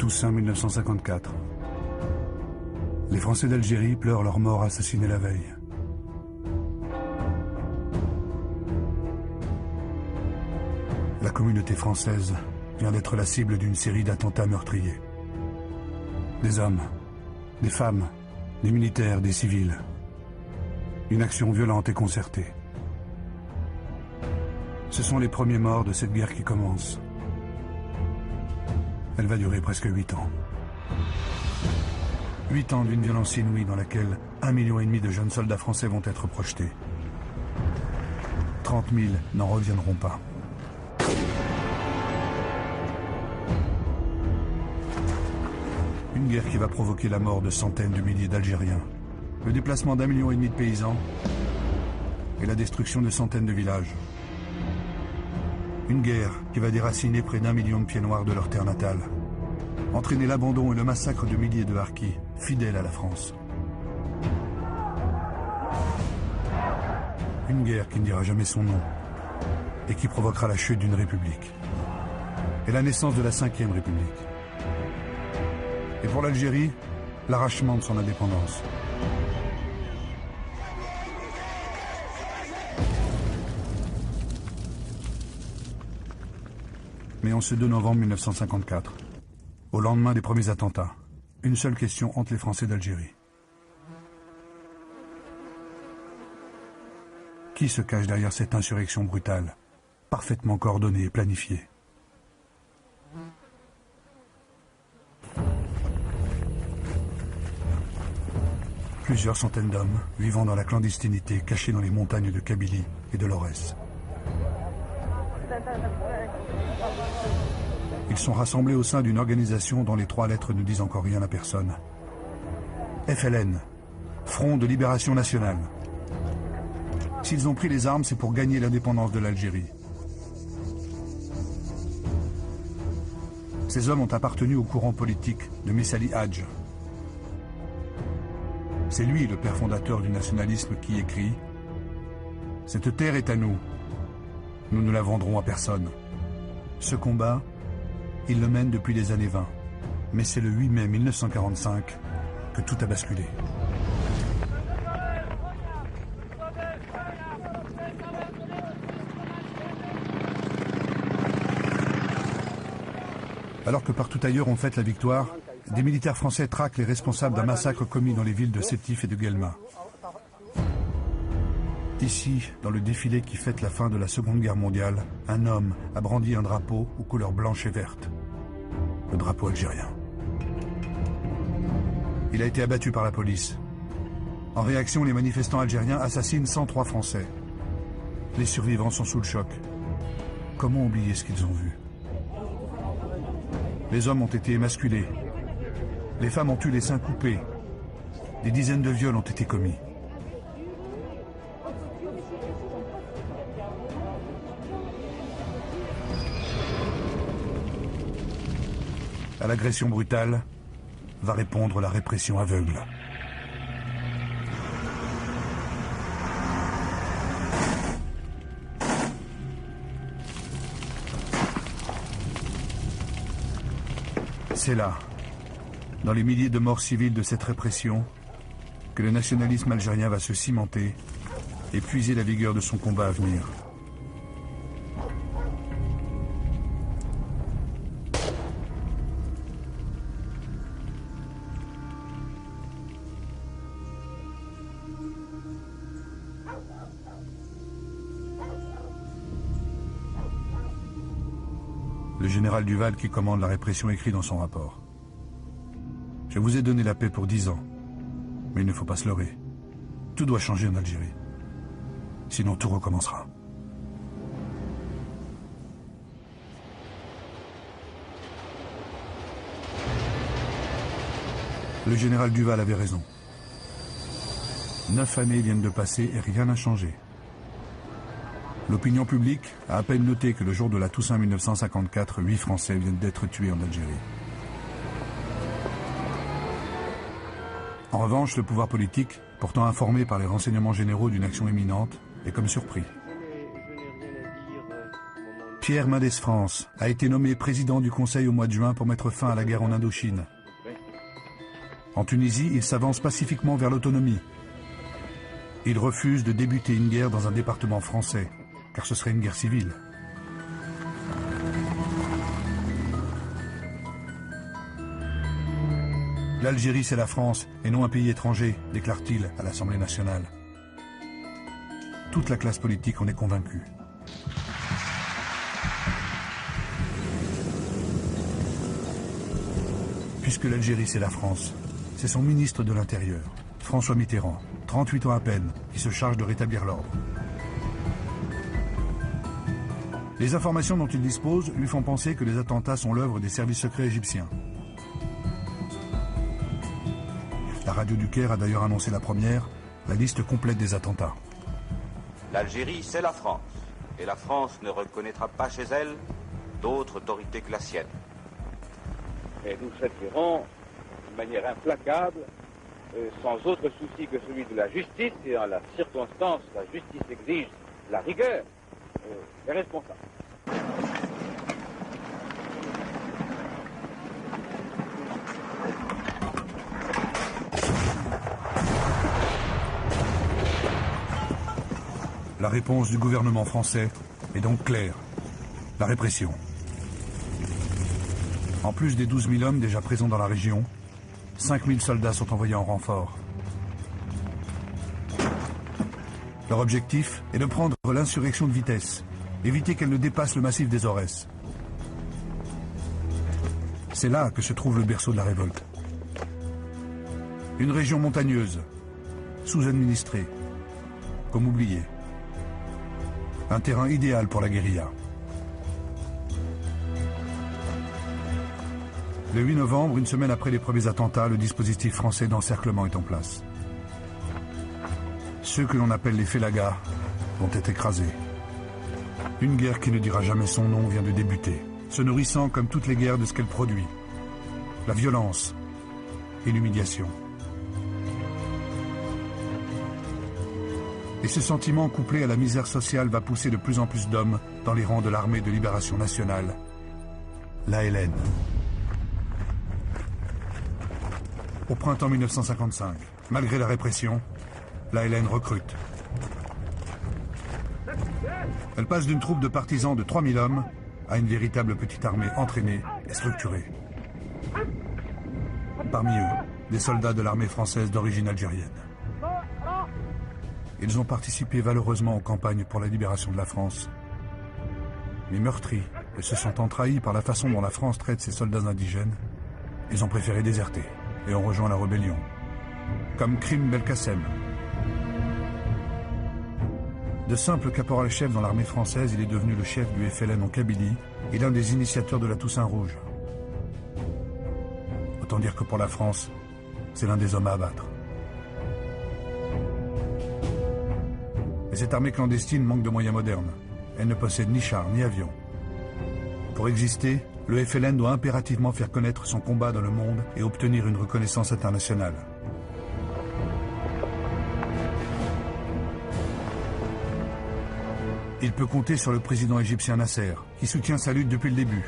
Toussaint 1954. Les Français d'Algérie pleurent leur mort assassinée la veille. La communauté française vient d'être la cible d'une série d'attentats meurtriers. Des hommes, des femmes, des militaires, des civils. Une action violente et concertée. Ce sont les premiers morts de cette guerre qui commence. Elle va durer presque 8 ans. 8 ans d'une violence inouïe dans laquelle 1,5 million de jeunes soldats français vont être projetés. 30 000 n'en reviendront pas. Une guerre qui va provoquer la mort de centaines de milliers d'Algériens, le déplacement d'1,5 million de paysans et la destruction de centaines de villages. Une guerre qui va déraciner près d'1 million de pieds noirs de leur terre natale, entraîner l'abandon et le massacre de milliers de harkis, fidèles à la France. Une guerre qui ne dira jamais son nom et qui provoquera la chute d'une république et la naissance de la 5e République. Et pour l'Algérie, l'arrachement de son indépendance. Mais en ce 2 novembre 1954, au lendemain des premiers attentats, une seule question hante les Français d'Algérie. Qui se cache derrière cette insurrection brutale, parfaitement coordonnée et planifiée? Plusieurs centaines d'hommes vivant dans la clandestinité, cachés dans les montagnes de Kabylie et de l'Aurès. Ils sont rassemblés au sein d'une organisation dont les 3 lettres ne disent encore rien à personne. FLN, Front de Libération Nationale. S'ils ont pris les armes, c'est pour gagner l'indépendance de l'Algérie. Ces hommes ont appartenu au courant politique de Messali Hadj. C'est lui le père fondateur du nationalisme qui écrit « Cette terre est à nous. Nous ne la vendrons à personne. » Ce combat, il le mène depuis les années 20. Mais c'est le 8 mai 1945 que tout a basculé. Alors que partout ailleurs on fête la victoire, des militaires français traquent les responsables d'un massacre commis dans les villes de Sétif et de Guelma. Ici, dans le défilé qui fête la fin de la Seconde Guerre mondiale, un homme a brandi un drapeau aux couleurs blanches et vertes. Le drapeau algérien. Il a été abattu par la police. En réaction, les manifestants algériens assassinent 103 Français. Les survivants sont sous le choc. Comment oublier ce qu'ils ont vu? Les hommes ont été émasculés. Les femmes ont eu les seins coupés. Des dizaines de viols ont été commis. À l'agression brutale va répondre la répression aveugle. C'est là, dans les milliers de morts civiles de cette répression, que le nationalisme algérien va se cimenter et puiser la vigueur de son combat à venir. Le général Duval qui commande la répression écrit dans son rapport. Je vous ai donné la paix pour 10 ans. Mais il ne faut pas se leurrer. Tout doit changer en Algérie. Sinon tout recommencera. Le général Duval avait raison. 9 années viennent de passer et rien n'a changé. L'opinion publique a à peine noté que le jour de la Toussaint 1954, 8 Français viennent d'être tués en Algérie. En revanche, le pouvoir politique, pourtant informé par les renseignements généraux d'une action imminente, est comme surpris. Pierre Mendès France a été nommé président du Conseil au mois de juin pour mettre fin à la guerre en Indochine. En Tunisie, il s'avance pacifiquement vers l'autonomie. Il refuse de débuter une guerre dans un département français, car ce serait une guerre civile. L'Algérie, c'est la France, et non un pays étranger, déclare-t-il à l'Assemblée nationale. Toute la classe politique en est convaincue. Puisque l'Algérie, c'est la France, c'est son ministre de l'Intérieur, François Mitterrand, 38 ans à peine, qui se charge de rétablir l'ordre. Les informations dont il dispose lui font penser que les attentats sont l'œuvre des services secrets égyptiens. La radio du Caire a d'ailleurs annoncé la première, la liste complète des attentats. L'Algérie, c'est la France. Et la France ne reconnaîtra pas chez elle d'autre autorité que la sienne. Et nous traiterons de manière implacable, sans autre souci que celui de la justice, et en la circonstance, la justice exige la rigueur, les responsables. La réponse du gouvernement français est donc claire. La répression. En plus des 12 000 hommes déjà présents dans la région, 5 000 soldats sont envoyés en renfort. Leur objectif est de prendre l'insurrection de vitesse, éviter qu'elle ne dépasse le massif des Aurès. C'est là que se trouve le berceau de la révolte. Une région montagneuse, sous-administrée, comme oubliée. Un terrain idéal pour la guérilla. Le 8 novembre, une semaine après les premiers attentats, le dispositif français d'encerclement est en place. Ceux que l'on appelle les Félagas vont être écrasés. Une guerre qui ne dira jamais son nom vient de débuter, se nourrissant comme toutes les guerres de ce qu'elle produit. La violence et l'humiliation. Et ce sentiment couplé à la misère sociale va pousser de plus en plus d'hommes dans les rangs de l'armée de libération nationale, l'ALN. Au printemps 1955, malgré la répression, l'ALN recrute. Elle passe d'une troupe de partisans de 3000 hommes à une véritable petite armée entraînée et structurée. Parmi eux, des soldats de l'armée française d'origine algérienne. Ils ont participé valeureusement aux campagnes pour la libération de la France. Mais meurtris et se sentant trahis par la façon dont la France traite ses soldats indigènes, ils ont préféré déserter et ont rejoint la rébellion. Comme Krim Belkacem. De simple caporal-chef dans l'armée française, il est devenu le chef du FLN en Kabylie et l'un des initiateurs de la Toussaint Rouge. Autant dire que pour la France, c'est l'un des hommes à abattre. Et cette armée clandestine manque de moyens modernes. Elle ne possède ni chars ni avions. Pour exister, le FLN doit impérativement faire connaître son combat dans le monde et obtenir une reconnaissance internationale. Il peut compter sur le président égyptien Nasser, qui soutient sa lutte depuis le début.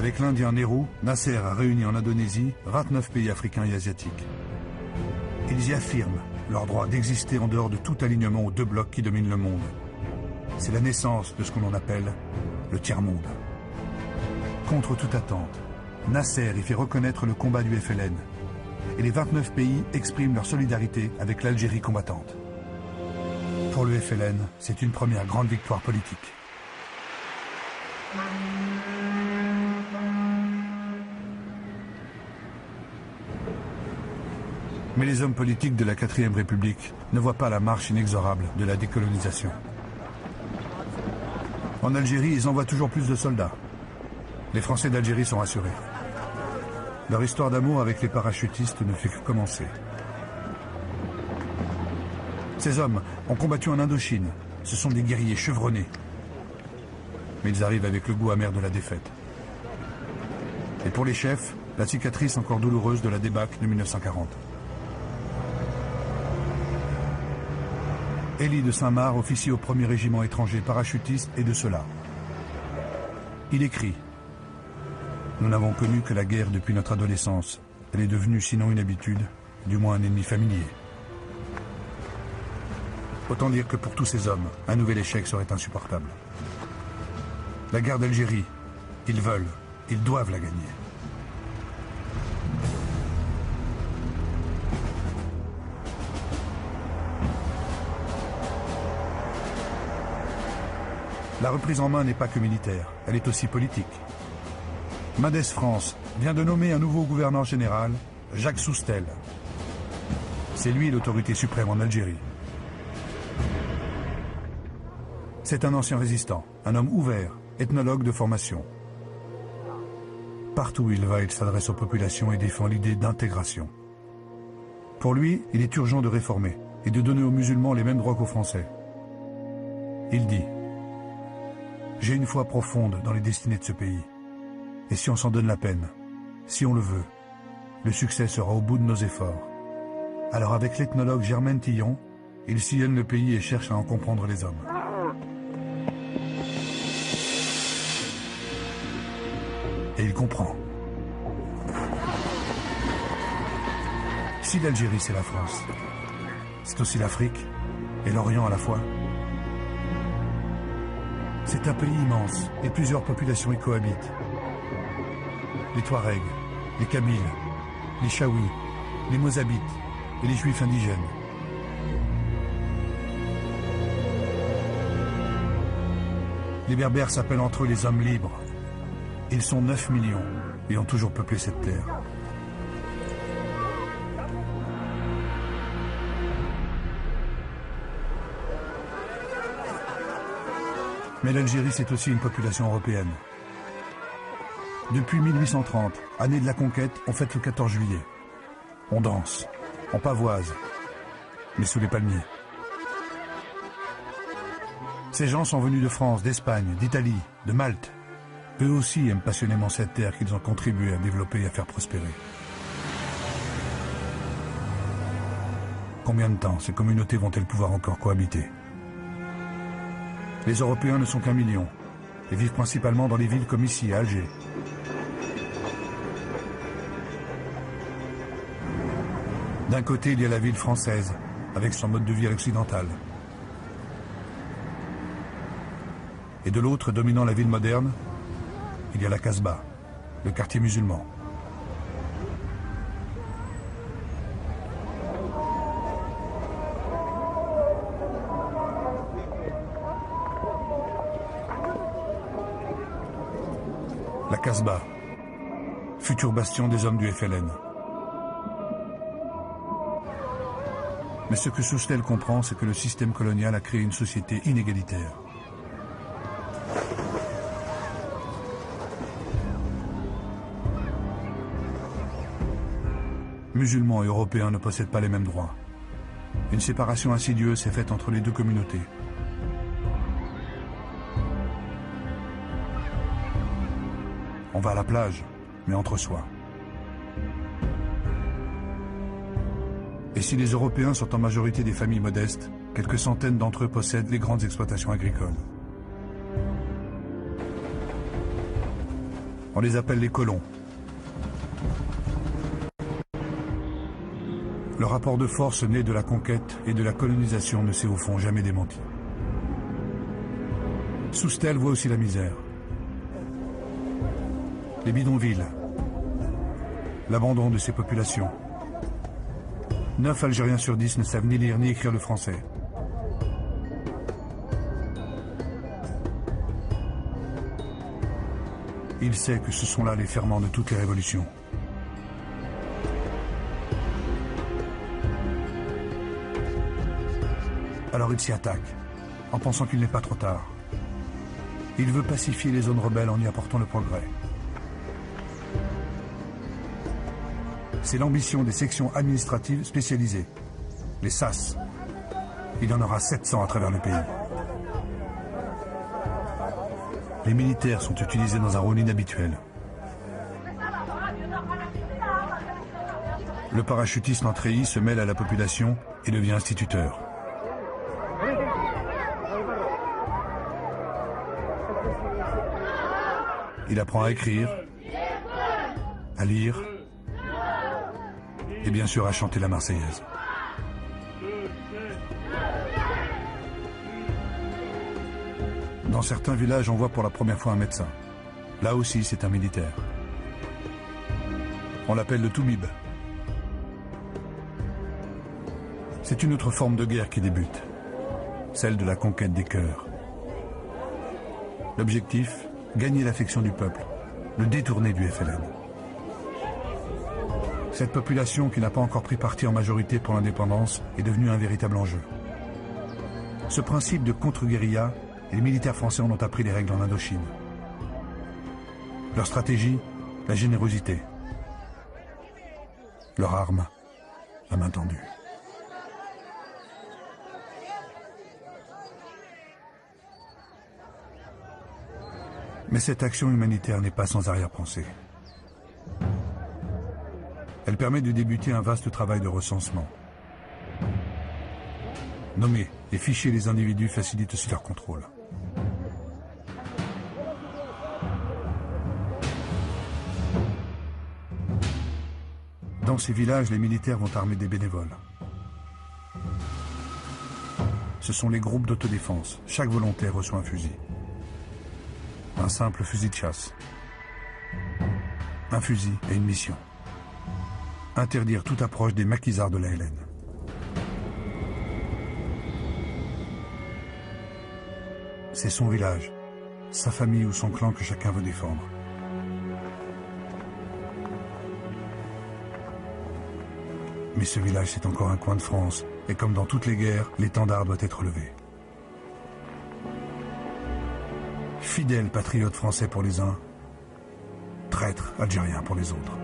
Avec l'Indien Nehru, Nasser a réuni en Indonésie 29 pays africains et asiatiques. Ils y affirment leur droit d'exister en dehors de tout alignement aux deux blocs qui dominent le monde. C'est la naissance de ce que l'on appelle le tiers-monde. Contre toute attente, Nasser y fait reconnaître le combat du FLN. Et les 29 pays expriment leur solidarité avec l'Algérie combattante. Pour le FLN, c'est une première grande victoire politique. Mais les hommes politiques de la 4e République ne voient pas la marche inexorable de la décolonisation. En Algérie, ils envoient toujours plus de soldats. Les Français d'Algérie sont rassurés. Leur histoire d'amour avec les parachutistes ne fait que commencer. Ces hommes ont combattu en Indochine. Ce sont des guerriers chevronnés. Mais ils arrivent avec le goût amer de la défaite. Et pour les chefs, la cicatrice encore douloureuse de la débâcle de 1940. Élie de Saint-Marc, officier au 1er régiment étranger parachutiste, est de cela. Il écrit « Nous n'avons connu que la guerre depuis notre adolescence. Elle est devenue sinon une habitude, du moins un ennemi familier. Autant dire que pour tous ces hommes, un nouvel échec serait insupportable. La guerre d'Algérie, ils veulent, ils doivent la gagner. » La reprise en main n'est pas que militaire, elle est aussi politique. Mendes France vient de nommer un nouveau gouverneur général, Jacques Soustelle. C'est lui l'autorité suprême en Algérie. C'est un ancien résistant, un homme ouvert, ethnologue de formation. Partout où il va, il s'adresse aux populations et défend l'idée d'intégration. Pour lui, il est urgent de réformer et de donner aux musulmans les mêmes droits qu'aux Français. Il dit « J'ai une foi profonde dans les destinées de ce pays. Et si on s'en donne la peine, si on le veut, le succès sera au bout de nos efforts. Alors avec l'ethnologue Germaine Tillon, il sillonne le pays et cherche à en comprendre les hommes. » Et il comprend. Si l'Algérie c'est la France, c'est aussi l'Afrique et l'Orient à la fois. C'est un pays immense et plusieurs populations y cohabitent. Les Touaregs, les Kabyles, les Chaouis, les Mozabites et les Juifs indigènes. Les Berbères s'appellent entre eux les hommes libres. Ils sont 9 millions et ont toujours peuplé cette terre. Mais l'Algérie, c'est aussi une population européenne. Depuis 1830, année de la conquête, on fête le 14 juillet. On danse, on pavoise, mais sous les palmiers. Ces gens sont venus de France, d'Espagne, d'Italie, de Malte. Eux aussi aiment passionnément cette terre qu'ils ont contribué à développer et à faire prospérer. Combien de temps ces communautés vont-elles pouvoir encore cohabiter ? Les Européens ne sont qu'1 million et vivent principalement dans les villes comme ici, à Alger. D'un côté, il y a la ville française, avec son mode de vie occidental. Et de l'autre, dominant la ville moderne, il y a la Casbah, le quartier musulman. La Casbah, futur bastion des hommes du FLN. Mais ce que Soustelle comprend, c'est que le système colonial a créé une société inégalitaire. Musulmans et Européens ne possèdent pas les mêmes droits. Une séparation insidieuse s'est faite entre les deux communautés. On va à la plage, mais entre soi. Et si les Européens sont en majorité des familles modestes, quelques centaines d'entre eux possèdent les grandes exploitations agricoles. On les appelle les colons. Le rapport de force né de la conquête et de la colonisation ne s'est au fond jamais démenti. Soustelle voit aussi la misère. Les bidonvilles, l'abandon de ces populations. 9 Algériens sur 10 ne savent ni lire ni écrire le français. Il sait que ce sont là les ferments de toutes les révolutions. Alors il s'y attaque, en pensant qu'il n'est pas trop tard. Il veut pacifier les zones rebelles en y apportant le progrès. C'est l'ambition des sections administratives spécialisées, les SAS. Il y en aura 700 à travers le pays. Les militaires sont utilisés dans un rôle inhabituel. Le parachutiste en treillis se mêle à la population et devient instituteur. Il apprend à écrire, à lire et bien sûr à chanter la Marseillaise. Dans certains villages, on voit pour la première fois un médecin. Là aussi, c'est un militaire. On l'appelle le Toubib. C'est une autre forme de guerre qui débute, celle de la conquête des cœurs. L'objectif, gagner l'affection du peuple, le détourner du FLN. Cette population qui n'a pas encore pris parti en majorité pour l'indépendance est devenue un véritable enjeu. Ce principe de contre-guérilla, les militaires français en ont appris les règles en Indochine. Leur stratégie, la générosité. Leur arme, la main tendue. Mais cette action humanitaire n'est pas sans arrière-pensée. Elle permet de débuter un vaste travail de recensement. Nommer et ficher les individus facilite aussi leur contrôle. Dans ces villages, les militaires vont armer des bénévoles. Ce sont les groupes d'autodéfense. Chaque volontaire reçoit un fusil. Un simple fusil de chasse. Un fusil et une mission. Interdire toute approche des maquisards de la LN. C'est son village, sa famille ou son clan que chacun veut défendre. Mais ce village, c'est encore un coin de France, et comme dans toutes les guerres, l'étendard doit être levé. Fidèles patriotes français pour les uns, traîtres algériens pour les autres.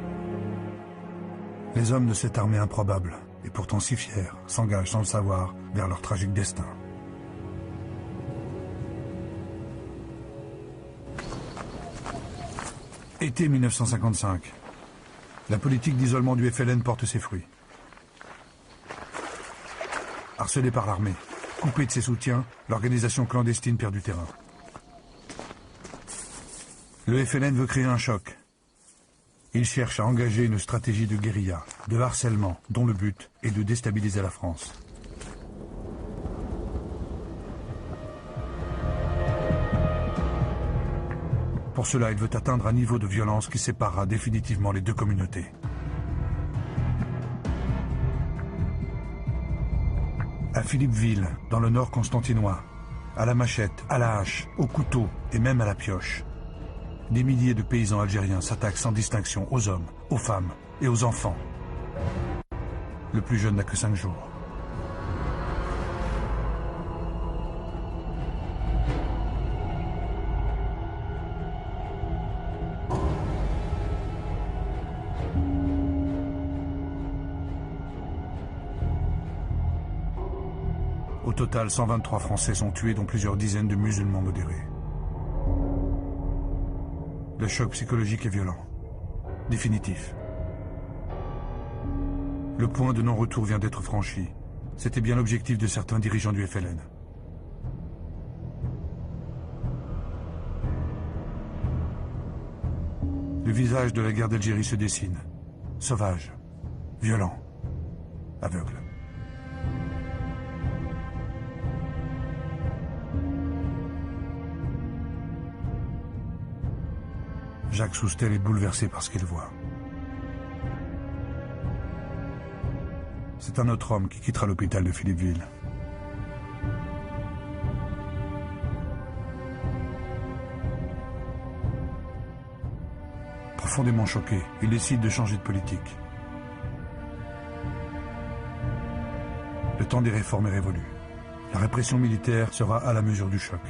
Les hommes de cette armée improbable, et pourtant si fiers, s'engagent sans le savoir vers leur tragique destin. Été 1955. La politique d'isolement du FLN porte ses fruits. Harcelé par l'armée, coupé de ses soutiens, l'organisation clandestine perd du terrain. Le FLN veut créer un choc. Il cherche à engager une stratégie de guérilla, de harcèlement, dont le but est de déstabiliser la France. Pour cela, il veut atteindre un niveau de violence qui séparera définitivement les deux communautés. À Philippeville, dans le nord constantinois, à la machette, à la hache, au couteau et même à la pioche, des milliers de paysans algériens s'attaquent sans distinction aux hommes, aux femmes et aux enfants. Le plus jeune n'a que 5 jours. Au total, 123 Français sont tués, dont plusieurs dizaines de musulmans modérés. Le choc psychologique est violent, définitif. Le point de non-retour vient d'être franchi. C'était bien l'objectif de certains dirigeants du FLN. Le visage de la guerre d'Algérie se dessine. Sauvage, violent, aveugle. Jacques Soustel est bouleversé par ce qu'il voit. C'est un autre homme qui quittera l'hôpital de Philippeville. Profondément choqué, il décide de changer de politique. Le temps des réformes est révolu. La répression militaire sera à la mesure du choc.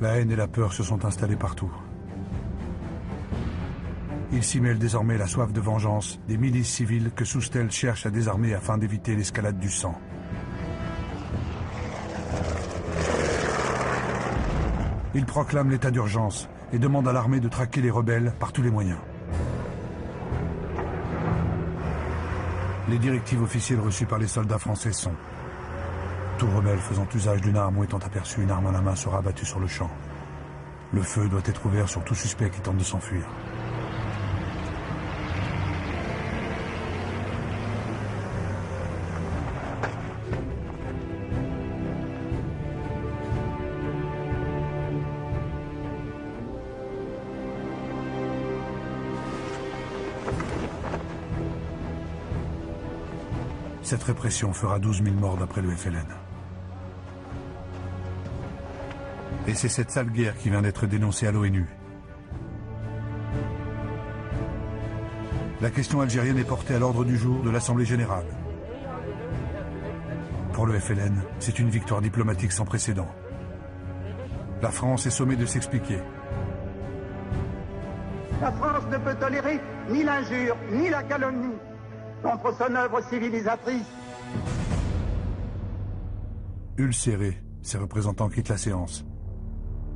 La haine et la peur se sont installées partout. Il s'y mêle désormais la soif de vengeance des milices civiles que Soustelle cherche à désarmer afin d'éviter l'escalade du sang. Il proclame l'état d'urgence et demande à l'armée de traquer les rebelles par tous les moyens. Les directives officielles reçues par les soldats français sont: tout rebelle faisant usage d'une arme ou étant aperçu une arme à la main sera abattu sur le champ. Le feu doit être ouvert sur tout suspect qui tente de s'enfuir. Cette répression fera 12 000 morts d'après le FLN. Et c'est cette sale guerre qui vient d'être dénoncée à l'ONU. La question algérienne est portée à l'ordre du jour de l'Assemblée générale. Pour le FLN, c'est une victoire diplomatique sans précédent. La France est sommée de s'expliquer. La France ne peut tolérer ni l'injure, ni la calomnie contre son œuvre civilisatrice. Ulcérés, ses représentants quittent la séance.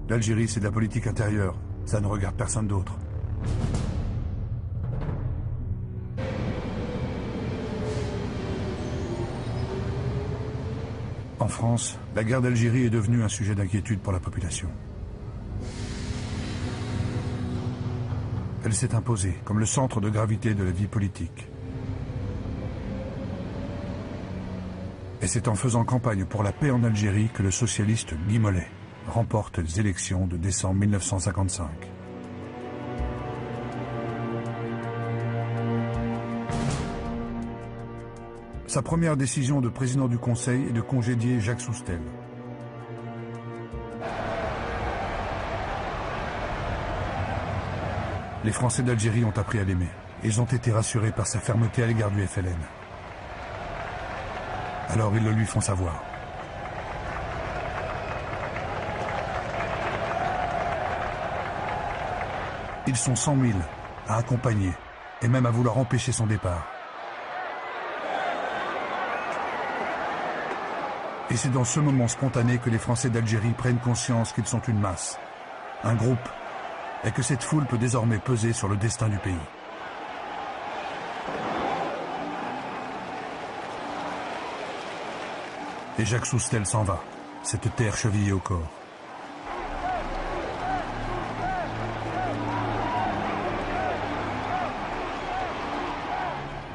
L'Algérie, c'est de la politique intérieure. Ça ne regarde personne d'autre. En France, la guerre d'Algérie est devenue un sujet d'inquiétude pour la population. Elle s'est imposée comme le centre de gravité de la vie politique. Et c'est en faisant campagne pour la paix en Algérie que le socialiste Guy Mollet remporte les élections de décembre 1955. Sa première décision de président du Conseil est de congédier Jacques Soustelle. Les Français d'Algérie ont appris à l'aimer. Ils ont été rassurés par sa fermeté à l'égard du FLN. Alors ils le lui font savoir. Ils sont 100 000 à accompagner et même à vouloir empêcher son départ. Et c'est dans ce moment spontané que les Français d'Algérie prennent conscience qu'ils sont une masse, un groupe, et que cette foule peut désormais peser sur le destin du pays. Et Jacques Soustelle s'en va, cette terre chevillée au corps.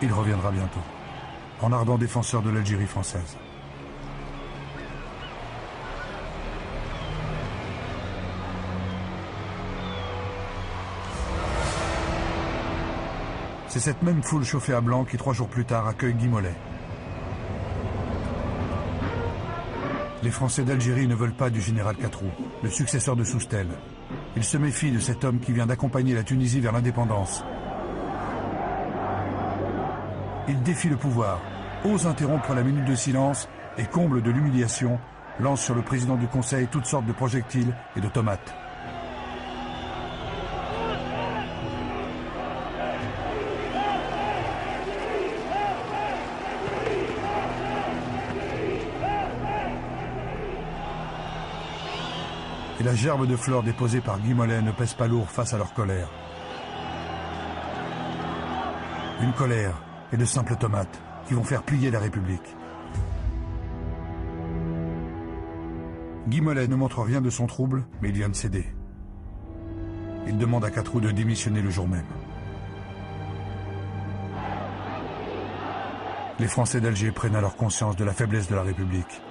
Il reviendra bientôt, en ardent défenseur de l'Algérie française. C'est cette même foule chauffée à blanc qui, 3 jours plus tard, accueille Guy Mollet. Les Français d'Algérie ne veulent pas du général Catroux, le successeur de Soustelle. Ils se méfient de cet homme qui vient d'accompagner la Tunisie vers l'indépendance. Il défie le pouvoir, ose interrompre la minute de silence et, comble de l'humiliation, lance sur le président du Conseil toutes sortes de projectiles et de tomates. Et la gerbe de fleurs déposée par Guy Mollet ne pèse pas lourd face à leur colère. Une colère et de simples tomates qui vont faire plier la République. Guy Mollet ne montre rien de son trouble, mais il vient de céder. Il demande à Catroux de démissionner le jour même. Les Français d'Alger prennent alors conscience de la faiblesse de la République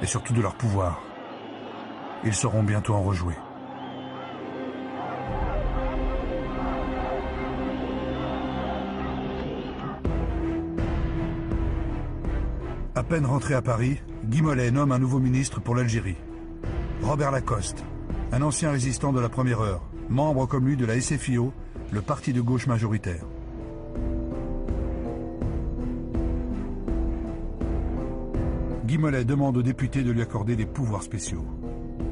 et surtout de leur pouvoir. Ils sauront bientôt en rejouer. À peine rentré à Paris, Guy Mollet nomme un nouveau ministre pour l'Algérie. Robert Lacoste, un ancien résistant de la première heure, membre comme lui de la SFIO, le parti de gauche majoritaire. Guy Mollet demande aux députés de lui accorder des pouvoirs spéciaux.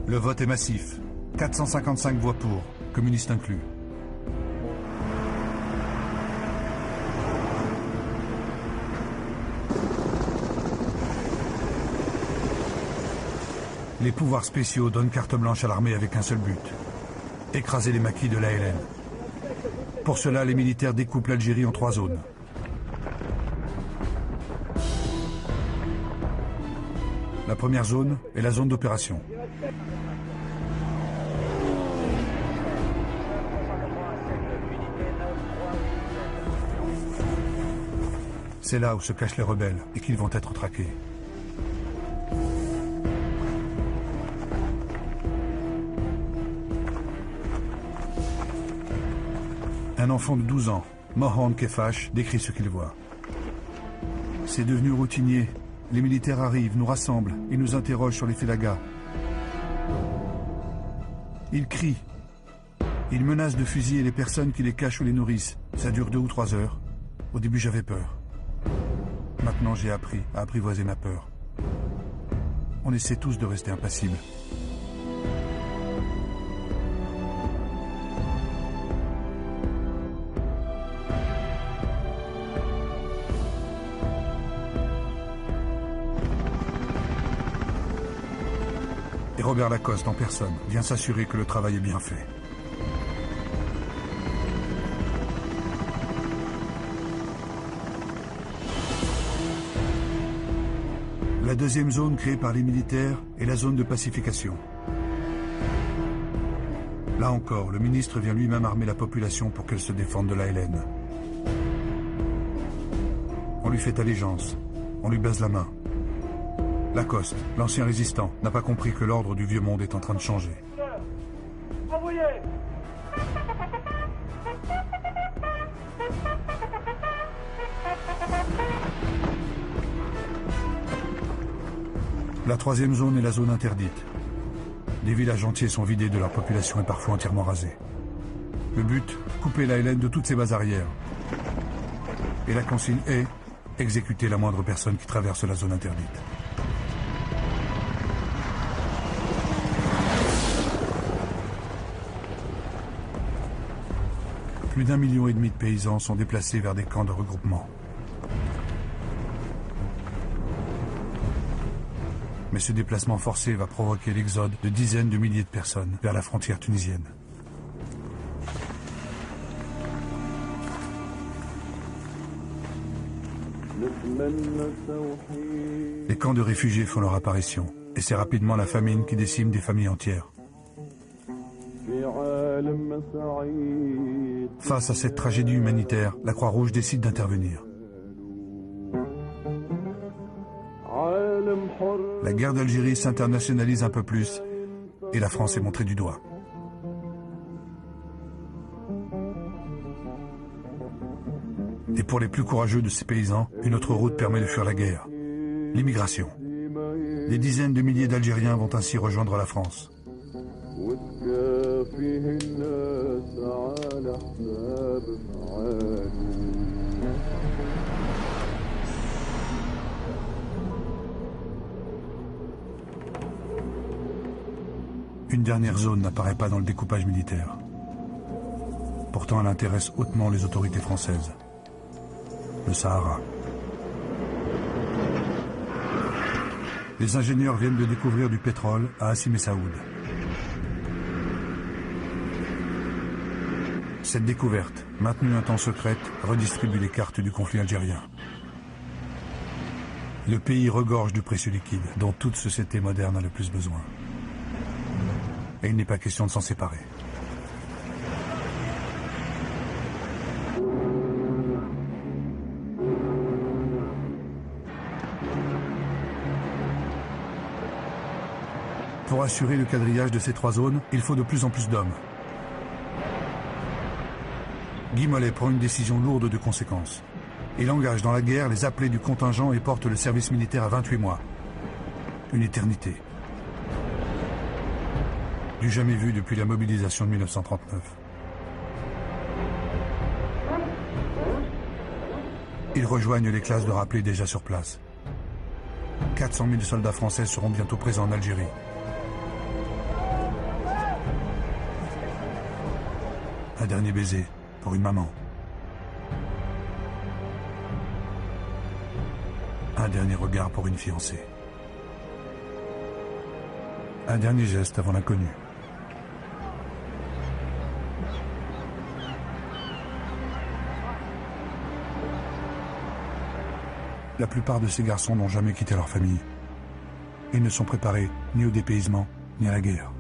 Le vote est massif. 455 voix pour, communistes inclus. Les pouvoirs spéciaux donnent carte blanche à l'armée avec un seul but: écraser les maquis de l'ALN. Pour cela, les militaires découpent l'Algérie en 3 zones. La première zone est la zone d'opération. C'est là où se cachent les rebelles et qu'ils vont être traqués. Un enfant de 12 ans, Mohand Kefash, décrit ce qu'il voit. C'est devenu routinier. Les militaires arrivent, nous rassemblent et nous interrogent sur les félagas. Ils crient. Ils menacent de fusiller les personnes qui les cachent ou les nourrissent. Ça dure 2 ou 3 heures. Au début, j'avais peur. Maintenant, j'ai appris à apprivoiser ma peur. On essaie tous de rester impassibles. Et Robert Lacoste, en personne, vient s'assurer que le travail est bien fait. La deuxième zone créée par les militaires est la zone de pacification. Là encore, le ministre vient lui-même armer la population pour qu'elle se défende de l'ALN. On lui fait allégeance, on lui baise la main. Lacoste, l'ancien résistant, n'a pas compris que l'ordre du vieux monde est en train de changer. La troisième zone est la zone interdite. Des villages entiers sont vidés de leur population et parfois entièrement rasés. Le but, couper l'ALN de toutes ses bases arrières. Et la consigne est exécuter la moindre personne qui traverse la zone interdite. Plus d'1,5 million de paysans sont déplacés vers des camps de regroupement. Mais ce déplacement forcé va provoquer l'exode de dizaines de milliers de personnes vers la frontière tunisienne. Les camps de réfugiés font leur apparition, et c'est rapidement la famine qui décime des familles entières. Face à cette tragédie humanitaire, la Croix-Rouge décide d'intervenir. La guerre d'Algérie s'internationalise un peu plus et la France est montrée du doigt. Et pour les plus courageux de ces paysans, une autre route permet de fuir la guerre. L'immigration. Des dizaines de milliers d'Algériens vont ainsi rejoindre la France. Une dernière zone n'apparaît pas dans le découpage militaire. Pourtant, elle intéresse hautement les autorités françaises. Le Sahara. Les ingénieurs viennent de découvrir du pétrole à Hassi Messaoud. Cette découverte, maintenue un temps secrète, redistribue les cartes du conflit algérien. Le pays regorge du précieux liquide dont toute société moderne a le plus besoin. Et il n'est pas question de s'en séparer. Pour assurer le quadrillage de ces 3 zones, il faut de plus en plus d'hommes. Guy Mollet prend une décision lourde de conséquences. Il engage dans la guerre les appelés du contingent et porte le service militaire à 28 mois. Une éternité. Du jamais vu depuis la mobilisation de 1939. Ils rejoignent les classes de rappelés déjà sur place. 400 000 soldats français seront bientôt présents en Algérie. Un dernier baiser pour une maman. Un dernier regard pour une fiancée. Un dernier geste avant l'inconnu. La plupart de ces garçons n'ont jamais quitté leur famille. Ils ne sont préparés ni au dépaysement, ni à la guerre.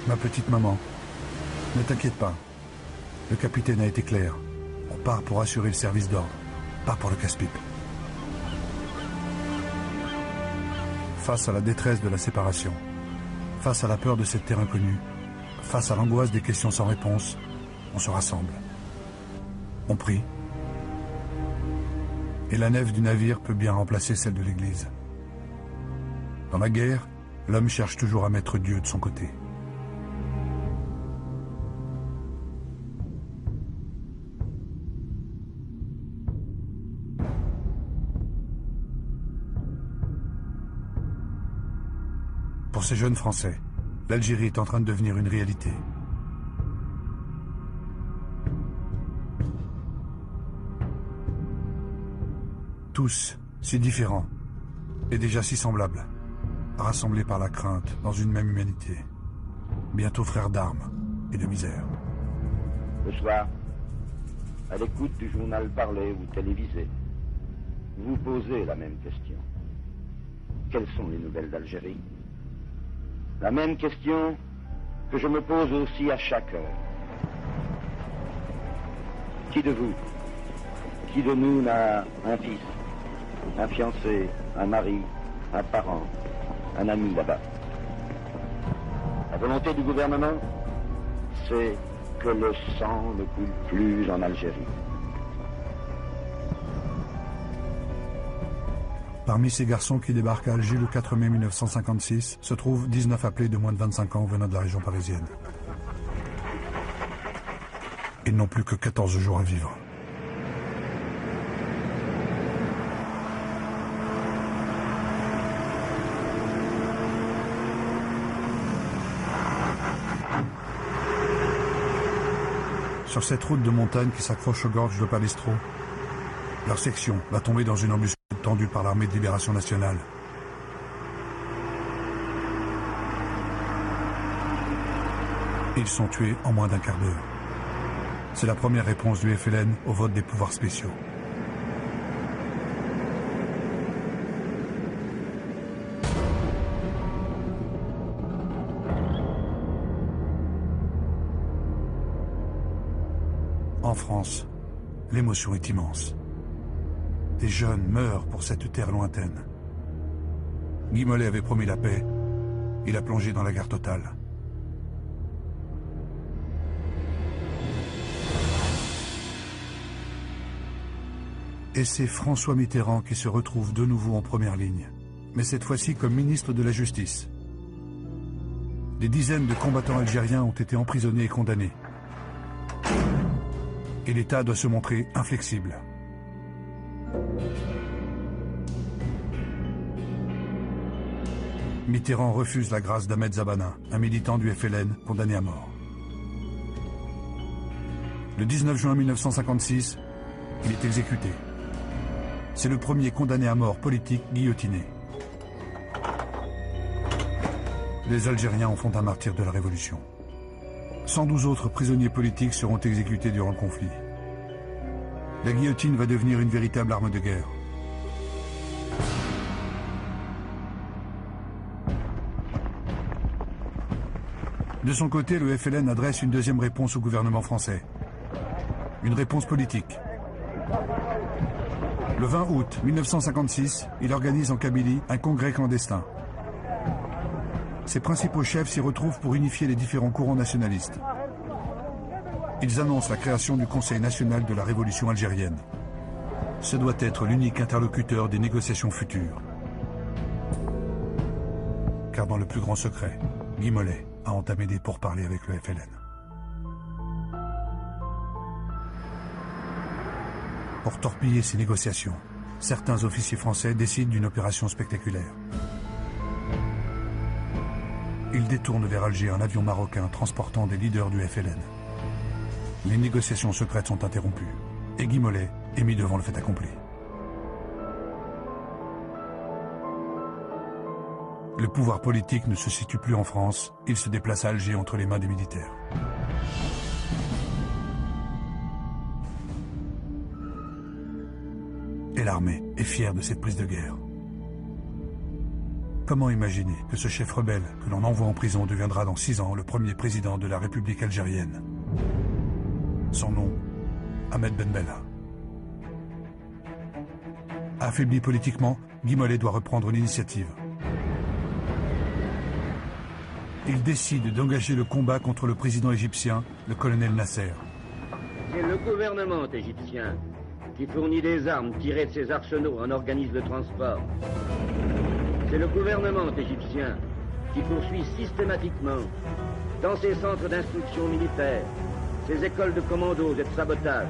Ma petite maman, ne t'inquiète pas. Le capitaine a été clair. On part pour assurer le service d'ordre, pas pour le casse-pipe. Face à la détresse de la séparation, face à la peur de cette terre inconnue, face à l'angoisse des questions sans réponse, on se rassemble. On prie. Et la nef du navire peut bien remplacer celle de l'église. Dans la guerre, l'homme cherche toujours à mettre Dieu de son côté. Pour ces jeunes Français, l'Algérie est en train de devenir une réalité. Tous, si différents, et déjà si semblables, rassemblés par la crainte dans une même humanité. Bientôt frères d'armes et de misère. Le soir, à l'écoute du journal parlé ou télévisé, vous posez la même question. Quelles sont les nouvelles d'Algérie ? La même question que je me pose aussi à chaque heure. Qui de vous, qui de nous n'a un fils, un fiancé, un mari, un parent, un ami là-bas? La volonté du gouvernement, c'est que le sang ne coule plus en Algérie. Parmi ces garçons qui débarquent à Alger le 4 mai 1956, se trouvent 19 appelés de moins de 25 ans venant de la région parisienne. Ils n'ont plus que 14 jours à vivre. Sur cette route de montagne qui s'accroche aux gorges de Palestro, leur section va tomber dans une embuscade tendue par l'armée de libération nationale. Ils sont tués en moins d'un quart d'heure. C'est la première réponse du FLN au vote des pouvoirs spéciaux. En France, l'émotion est immense. Des jeunes meurent pour cette terre lointaine. Guy Mollet avait promis la paix. Il a plongé dans la guerre totale. Et c'est François Mitterrand qui se retrouve de nouveau en première ligne, mais cette fois-ci comme ministre de la Justice. Des dizaines de combattants algériens ont été emprisonnés et condamnés. Et l'État doit se montrer inflexible. Mitterrand refuse la grâce d'Ahmed Zabana, un militant du FLN condamné à mort. Le 19 juin 1956, il est exécuté. C'est le premier condamné à mort politique guillotiné. Les Algériens en font un martyr de la Révolution. 112 autres prisonniers politiques seront exécutés durant le conflit. La guillotine va devenir une véritable arme de guerre. De son côté, le FLN adresse une deuxième réponse au gouvernement français. Une réponse politique. Le 20 août 1956, il organise en Kabylie un congrès clandestin. Ses principaux chefs s'y retrouvent pour unifier les différents courants nationalistes. Ils annoncent la création du Conseil national de la révolution algérienne. Ce doit être l'unique interlocuteur des négociations futures. Car dans le plus grand secret, Guy Mollet a entamé des pourparlers avec le FLN. Pour torpiller ces négociations, certains officiers français décident d'une opération spectaculaire. Ils détournent vers Alger un avion marocain transportant des leaders du FLN. Les négociations secrètes sont interrompues et Guy Mollet est mis devant le fait accompli. Le pouvoir politique ne se situe plus en France, il se déplace à Alger entre les mains des militaires. Et l'armée est fière de cette prise de guerre. Comment imaginer que ce chef rebelle que l'on envoie en prison deviendra dans 6 ans le premier président de la République algérienne? Son nom, Ahmed Ben Bella. Affaibli politiquement, Guy Mollet doit reprendre l'initiative. Il décide d'engager le combat contre le président égyptien, le colonel Nasser. C'est le gouvernement égyptien qui fournit des armes tirées de ses arsenaux, en organise le transport. C'est le gouvernement égyptien qui poursuit systématiquement, dans ses centres d'instruction militaire, ses écoles de commandos et de sabotage,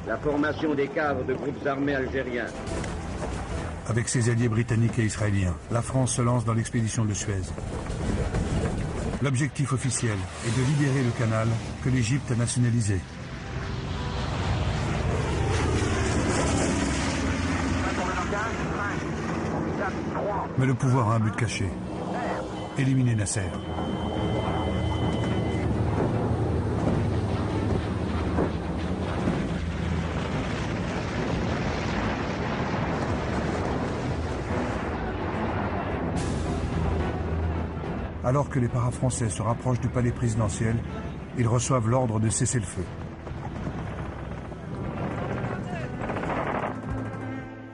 la formation des cadres de groupes armés algériens. Avec ses alliés britanniques et israéliens, la France se lance dans l'expédition de Suez. L'objectif officiel est de libérer le canal que l'Égypte a nationalisé. Mais le pouvoir a un but caché. Éliminer Nasser. Alors que les para-français se rapprochent du palais présidentiel, ils reçoivent l'ordre de cesser le feu.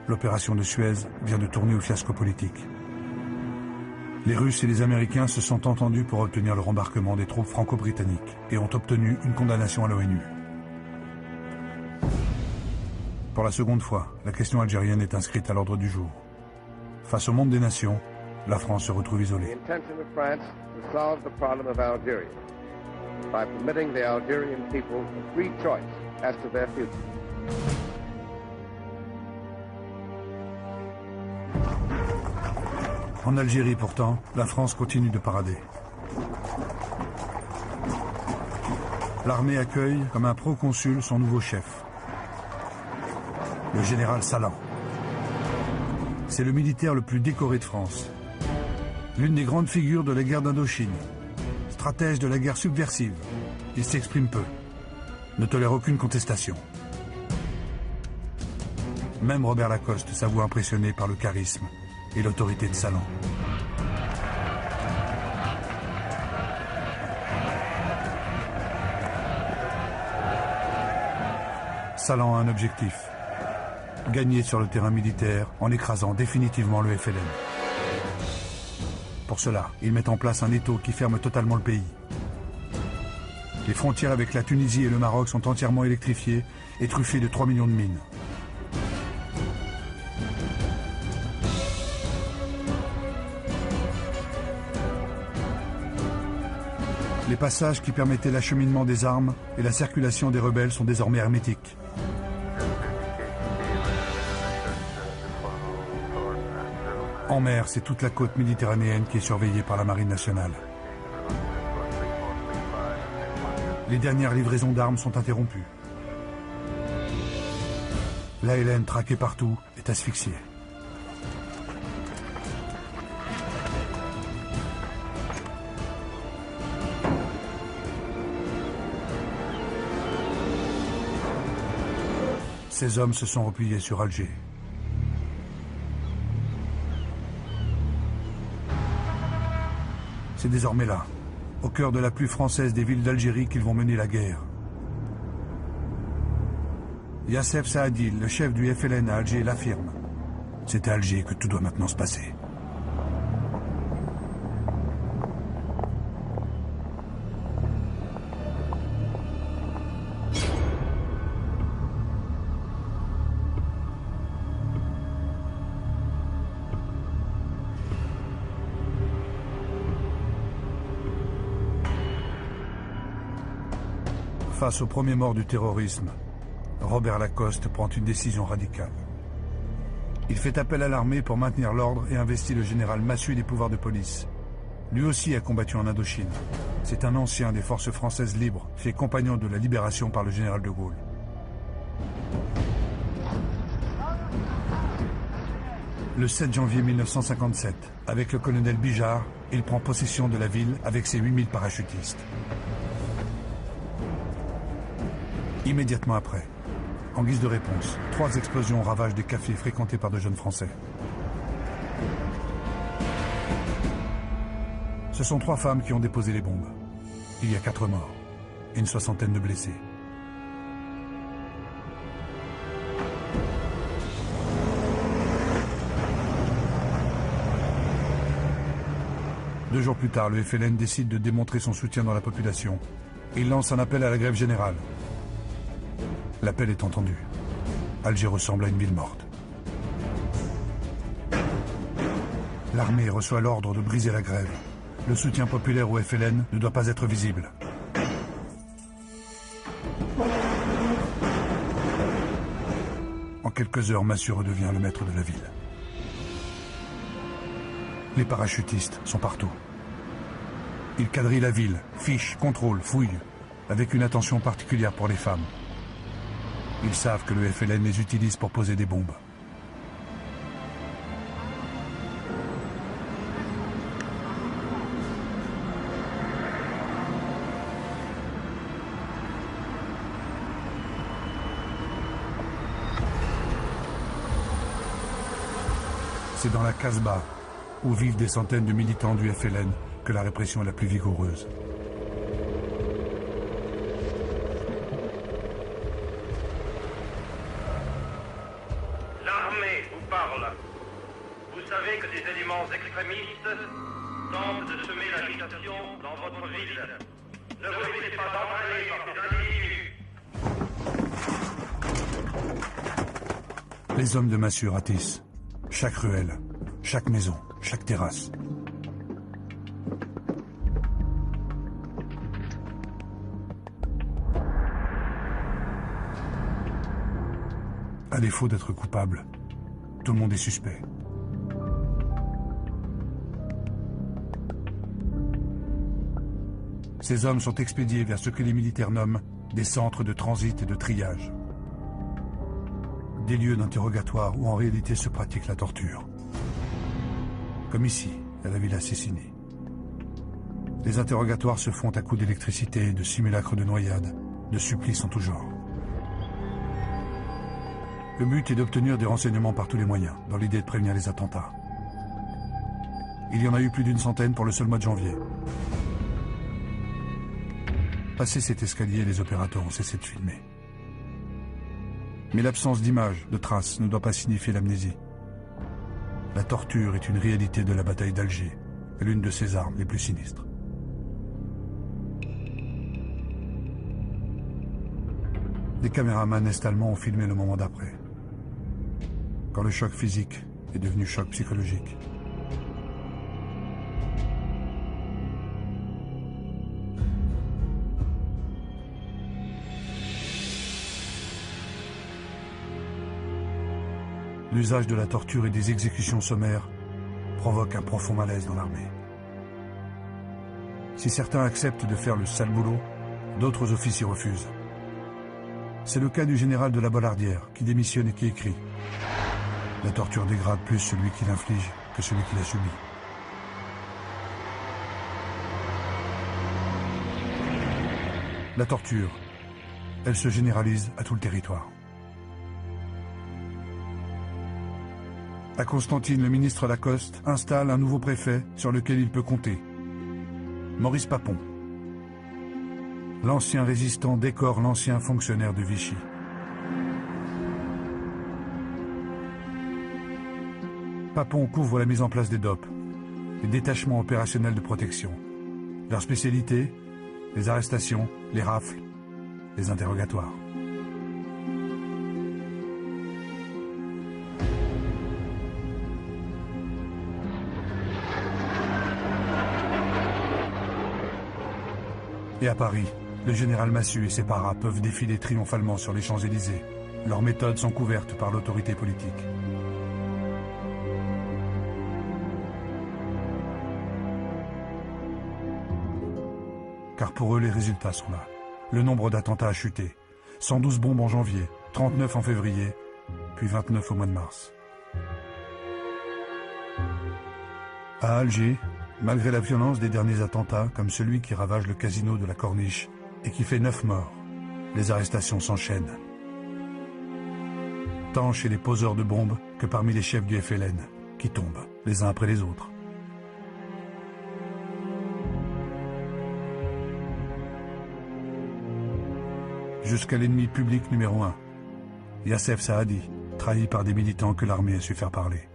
L'opération de Suez vient de tourner au fiasco politique. Les Russes et les Américains se sont entendus pour obtenir le rembarquement des troupes franco-britanniques et ont obtenu une condamnation à l'ONU. Pour la seconde fois, la question algérienne est inscrite à l'ordre du jour. Face au monde des nations, la France se retrouve isolée. En Algérie, pourtant, la France continue de parader. L'armée accueille comme un proconsul son nouveau chef, le général Salan. C'est le militaire le plus décoré de France. L'une des grandes figures de la guerre d'Indochine. Stratège de la guerre subversive. Il s'exprime peu. Ne tolère aucune contestation. Même Robert Lacoste s'avoue impressionné par le charisme et l'autorité de Salan. Salan a un objectif. Gagner sur le terrain militaire en écrasant définitivement le FLN. Pour cela, il met en place un étau qui ferme totalement le pays. Les frontières avec la Tunisie et le Maroc sont entièrement électrifiées et truffées de 3 millions de mines. Les passages qui permettaient l'acheminement des armes et la circulation des rebelles sont désormais hermétiques. En mer, c'est toute la côte méditerranéenne qui est surveillée par la Marine nationale. Les dernières livraisons d'armes sont interrompues. L'ALN, traqué partout, est asphyxié. Ces hommes se sont repliés sur Alger. C'est désormais là, au cœur de la plus française des villes d'Algérie, qu'ils vont mener la guerre. Yassef Saadil, le chef du FLN à Alger, l'affirme. C'est à Alger que tout doit maintenant se passer. Face aux premiers morts du terrorisme, Robert Lacoste prend une décision radicale. Il fait appel à l'armée pour maintenir l'ordre et investit le général Massu des pouvoirs de police. Lui aussi a combattu en Indochine. C'est un ancien des forces françaises libres, fait compagnon de la libération par le général de Gaulle. Le 7 janvier 1957, avec le colonel Bijard, il prend possession de la ville avec ses 8000 parachutistes. Immédiatement après, en guise de réponse, 3 explosions ravagent des cafés fréquentés par de jeunes Français. Ce sont 3 femmes qui ont déposé les bombes. Il y a 4 morts et une 60aine de blessés. Deux jours plus tard, le FLN décide de démontrer son soutien dans la population. Il lance un appel à la grève générale. L'appel est entendu. Alger ressemble à une ville morte. L'armée reçoit l'ordre de briser la grève. Le soutien populaire au FLN ne doit pas être visible. En quelques heures, Massu redevient le maître de la ville. Les parachutistes sont partout. Ils quadrillent la ville, fichent, contrôlent, fouillent, avec une attention particulière pour les femmes. Ils savent que le FLN les utilise pour poser des bombes. C'est dans la Casbah, où vivent des centaines de militants du FLN, que la répression est la plus vigoureuse. L'armée vous parle. Vous savez que des éléments extrémistes tentent de semer l'agitation dans votre ville. Ne vous laissez pas entraîner par ces individus. Les hommes de Massu ratissent chaque ruelle, chaque maison, chaque terrasse. À défaut d'être coupable, tout le monde est suspect. Ces hommes sont expédiés vers ce que les militaires nomment des centres de transit et de triage. Des lieux d'interrogatoire où en réalité se pratique la torture. Comme ici, à la Villa Cecchini. Les interrogatoires se font à coups d'électricité, de simulacres de noyade, de supplices en tout genre. Le but est d'obtenir des renseignements par tous les moyens, dans l'idée de prévenir les attentats. Il y en a eu plus d'une centaine pour le seul mois de janvier. Passé cet escalier, les opérateurs ont cessé de filmer. Mais l'absence d'images, de traces, ne doit pas signifier l'amnésie. La torture est une réalité de la bataille d'Alger, l'une de ses armes les plus sinistres. Des caméramans est-allemands ont filmé le moment d'après, quand le choc physique est devenu choc psychologique. L'usage de la torture et des exécutions sommaires provoque un profond malaise dans l'armée. Si certains acceptent de faire le sale boulot, d'autres officiers refusent. C'est le cas du général de la Bollardière, qui démissionne et qui écrit « La torture dégrade plus celui qui l'inflige que celui qui l'a subi. » La torture, elle se généralise à tout le territoire. À Constantine, le ministre Lacoste installe un nouveau préfet sur lequel il peut compter. Maurice Papon. L'ancien résistant décore l'ancien fonctionnaire de Vichy. Papon couvre la mise en place des DOP, les détachements opérationnels de protection. Leur spécialité, les arrestations, les rafles, les interrogatoires. Et à Paris, le général Massu et ses paras peuvent défiler triomphalement sur les Champs-Élysées, Leurs méthodes sont couvertes par l'autorité politique. Car pour eux, les résultats sont là. Le nombre d'attentats a chuté. 112 bombes en janvier, 39 en février, puis 29 au mois de mars. À Alger, malgré la violence des derniers attentats, comme celui qui ravage le casino de la Corniche et qui fait 9 morts, les arrestations s'enchaînent. Tant chez les poseurs de bombes que parmi les chefs du FLN, qui tombent les uns après les autres. Jusqu'à l'ennemi public numéro 1, Yassef Saadi, trahi par des militants que l'armée a su faire parler.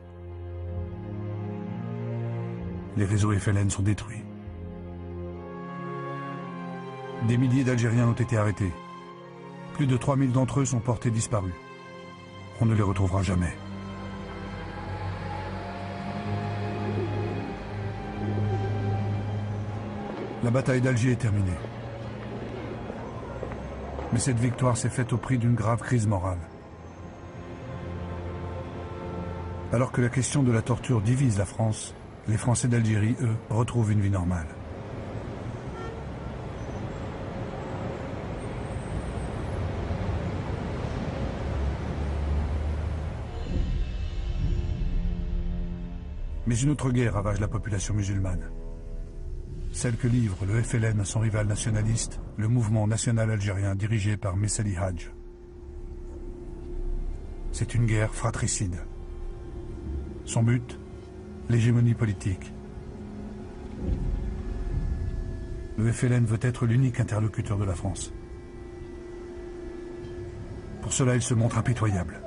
Les réseaux FLN sont détruits. Des milliers d'Algériens ont été arrêtés. Plus de 3000 d'entre eux sont portés disparus. On ne les retrouvera jamais. La bataille d'Alger est terminée. Mais cette victoire s'est faite au prix d'une grave crise morale. Alors que la question de la torture divise la France, les Français d'Algérie, eux, retrouvent une vie normale. Mais une autre guerre ravage la population musulmane. Celle que livre le FLN à son rival nationaliste, le mouvement national algérien dirigé par Messali Hadj. C'est une guerre fratricide. Son but, l'hégémonie politique. Le FLN veut être l'unique interlocuteur de la France. Pour cela, il se montre impitoyable.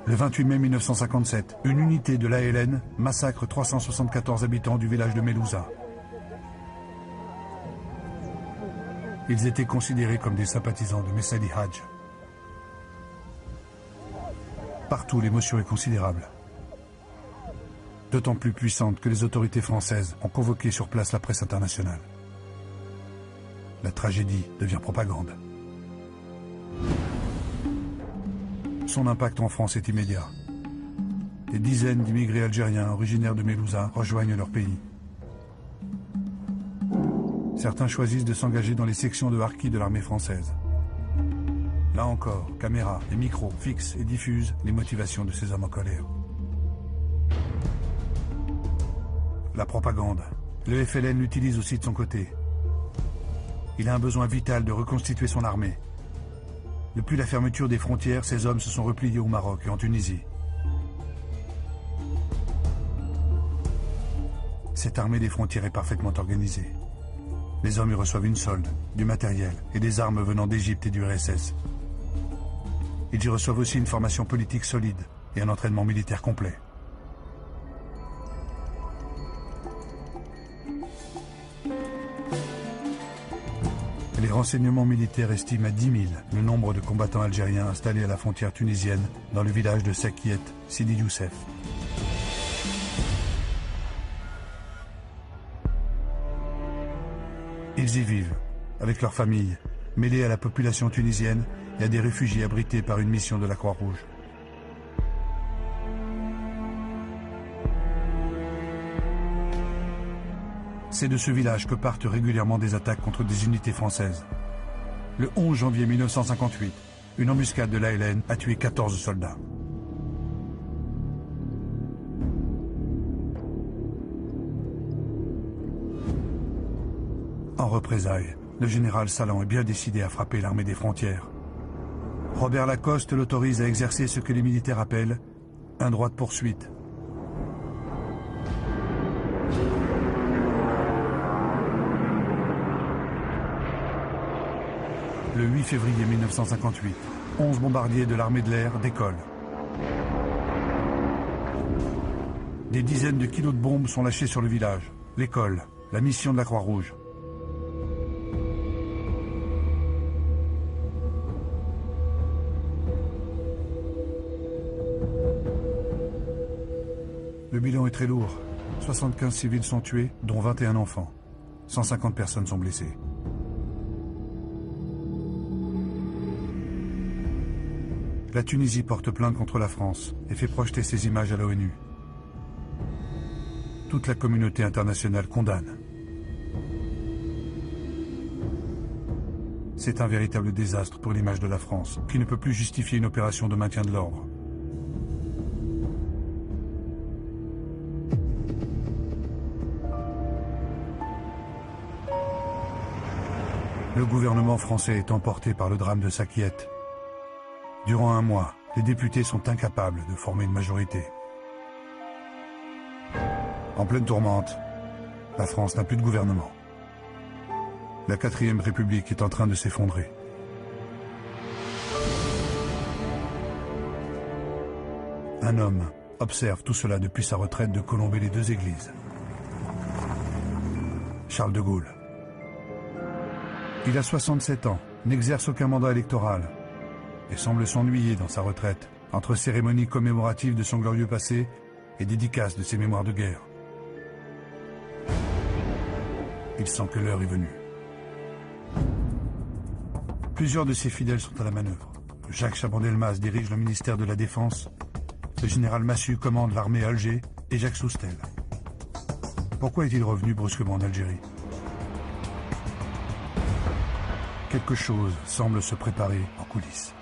Le 28 mai 1957, une unité de l'ALN massacre 374 habitants du village de Melouza. Ils étaient considérés comme des sympathisants de Messali Hadj. Partout, l'émotion est considérable. D'autant plus puissante que les autorités françaises ont convoqué sur place la presse internationale. La tragédie devient propagande. Son impact en France est immédiat. Des dizaines d'immigrés algériens originaires de Melouza rejoignent leur pays. Certains choisissent de s'engager dans les sections de harki de l'armée française. Là encore, caméras et micros fixent et diffusent les motivations de ces hommes en colère. La propagande, le FLN l'utilise aussi de son côté. Il a un besoin vital de reconstituer son armée. Depuis la fermeture des frontières, ces hommes se sont repliés au Maroc et en Tunisie. Cette armée des frontières est parfaitement organisée. Les hommes y reçoivent une solde, du matériel et des armes venant d'Égypte et du RSS. Ils y reçoivent aussi une formation politique solide et un entraînement militaire complet. Les renseignements militaires estiment à 10 000 le nombre de combattants algériens installés à la frontière tunisienne dans le village de Sakiet, Sidi Youssef. Ils y vivent, avec leurs familles, mêlés à la population tunisienne et à des réfugiés abrités par une mission de la Croix-Rouge. C'est de ce village que partent régulièrement des attaques contre des unités françaises. Le 11 janvier 1958, une embuscade de l'ALN a tué 14 soldats. En représailles, le général Salan est bien décidé à frapper l'armée des frontières. Robert Lacoste l'autorise à exercer ce que les militaires appellent un droit de poursuite. Le 8 février 1958, 11 bombardiers de l'armée de l'air décollent. Des dizaines de kilos de bombes sont lâchés sur le village, l'école, la mission de la Croix-Rouge. Le bilan est très lourd. 75 civils sont tués, dont 21 enfants. 150 personnes sont blessées. la Tunisie porte plainte contre la France et fait projeter ces images à l'ONU. Toute la communauté internationale condamne. C'est un véritable désastre pour l'image de la France, qui ne peut plus justifier une opération de maintien de l'ordre. Le gouvernement français est emporté par le drame de Sakiet. Durant un mois, les députés sont incapables de former une majorité. En pleine tourmente, la France n'a plus de gouvernement. La 4e République est en train de s'effondrer. Un homme observe tout cela depuis sa retraite de colomber les 2 églises. Charles de Gaulle. Il a 67 ans, n'exerce aucun mandat électoral et semble s'ennuyer dans sa retraite, entre cérémonies commémoratives de son glorieux passé et dédicaces de ses mémoires de guerre. Il sent que l'heure est venue. Plusieurs de ses fidèles sont à la manœuvre. Jacques Chaban-Delmas dirige le ministère de la Défense, le général Massu commande l'armée à Alger et Jacques Soustel. Pourquoi est-il revenu brusquement en Algérie? Quelque chose semble se préparer en coulisses.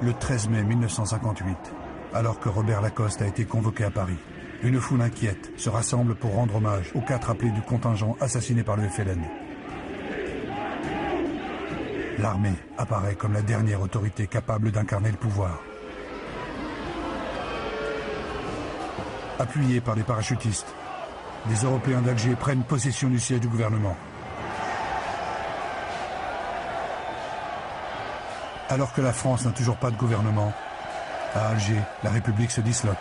Le 13 mai 1958, alors que Robert Lacoste a été convoqué à Paris, une foule inquiète se rassemble pour rendre hommage aux 4 appelés du contingent assassinés par le FLN. L'armée apparaît comme la dernière autorité capable d'incarner le pouvoir. Appuyés par les parachutistes, les Européens d'Alger prennent possession du siège du gouvernement. Alors que la France n'a toujours pas de gouvernement, à Alger, la République se disloque.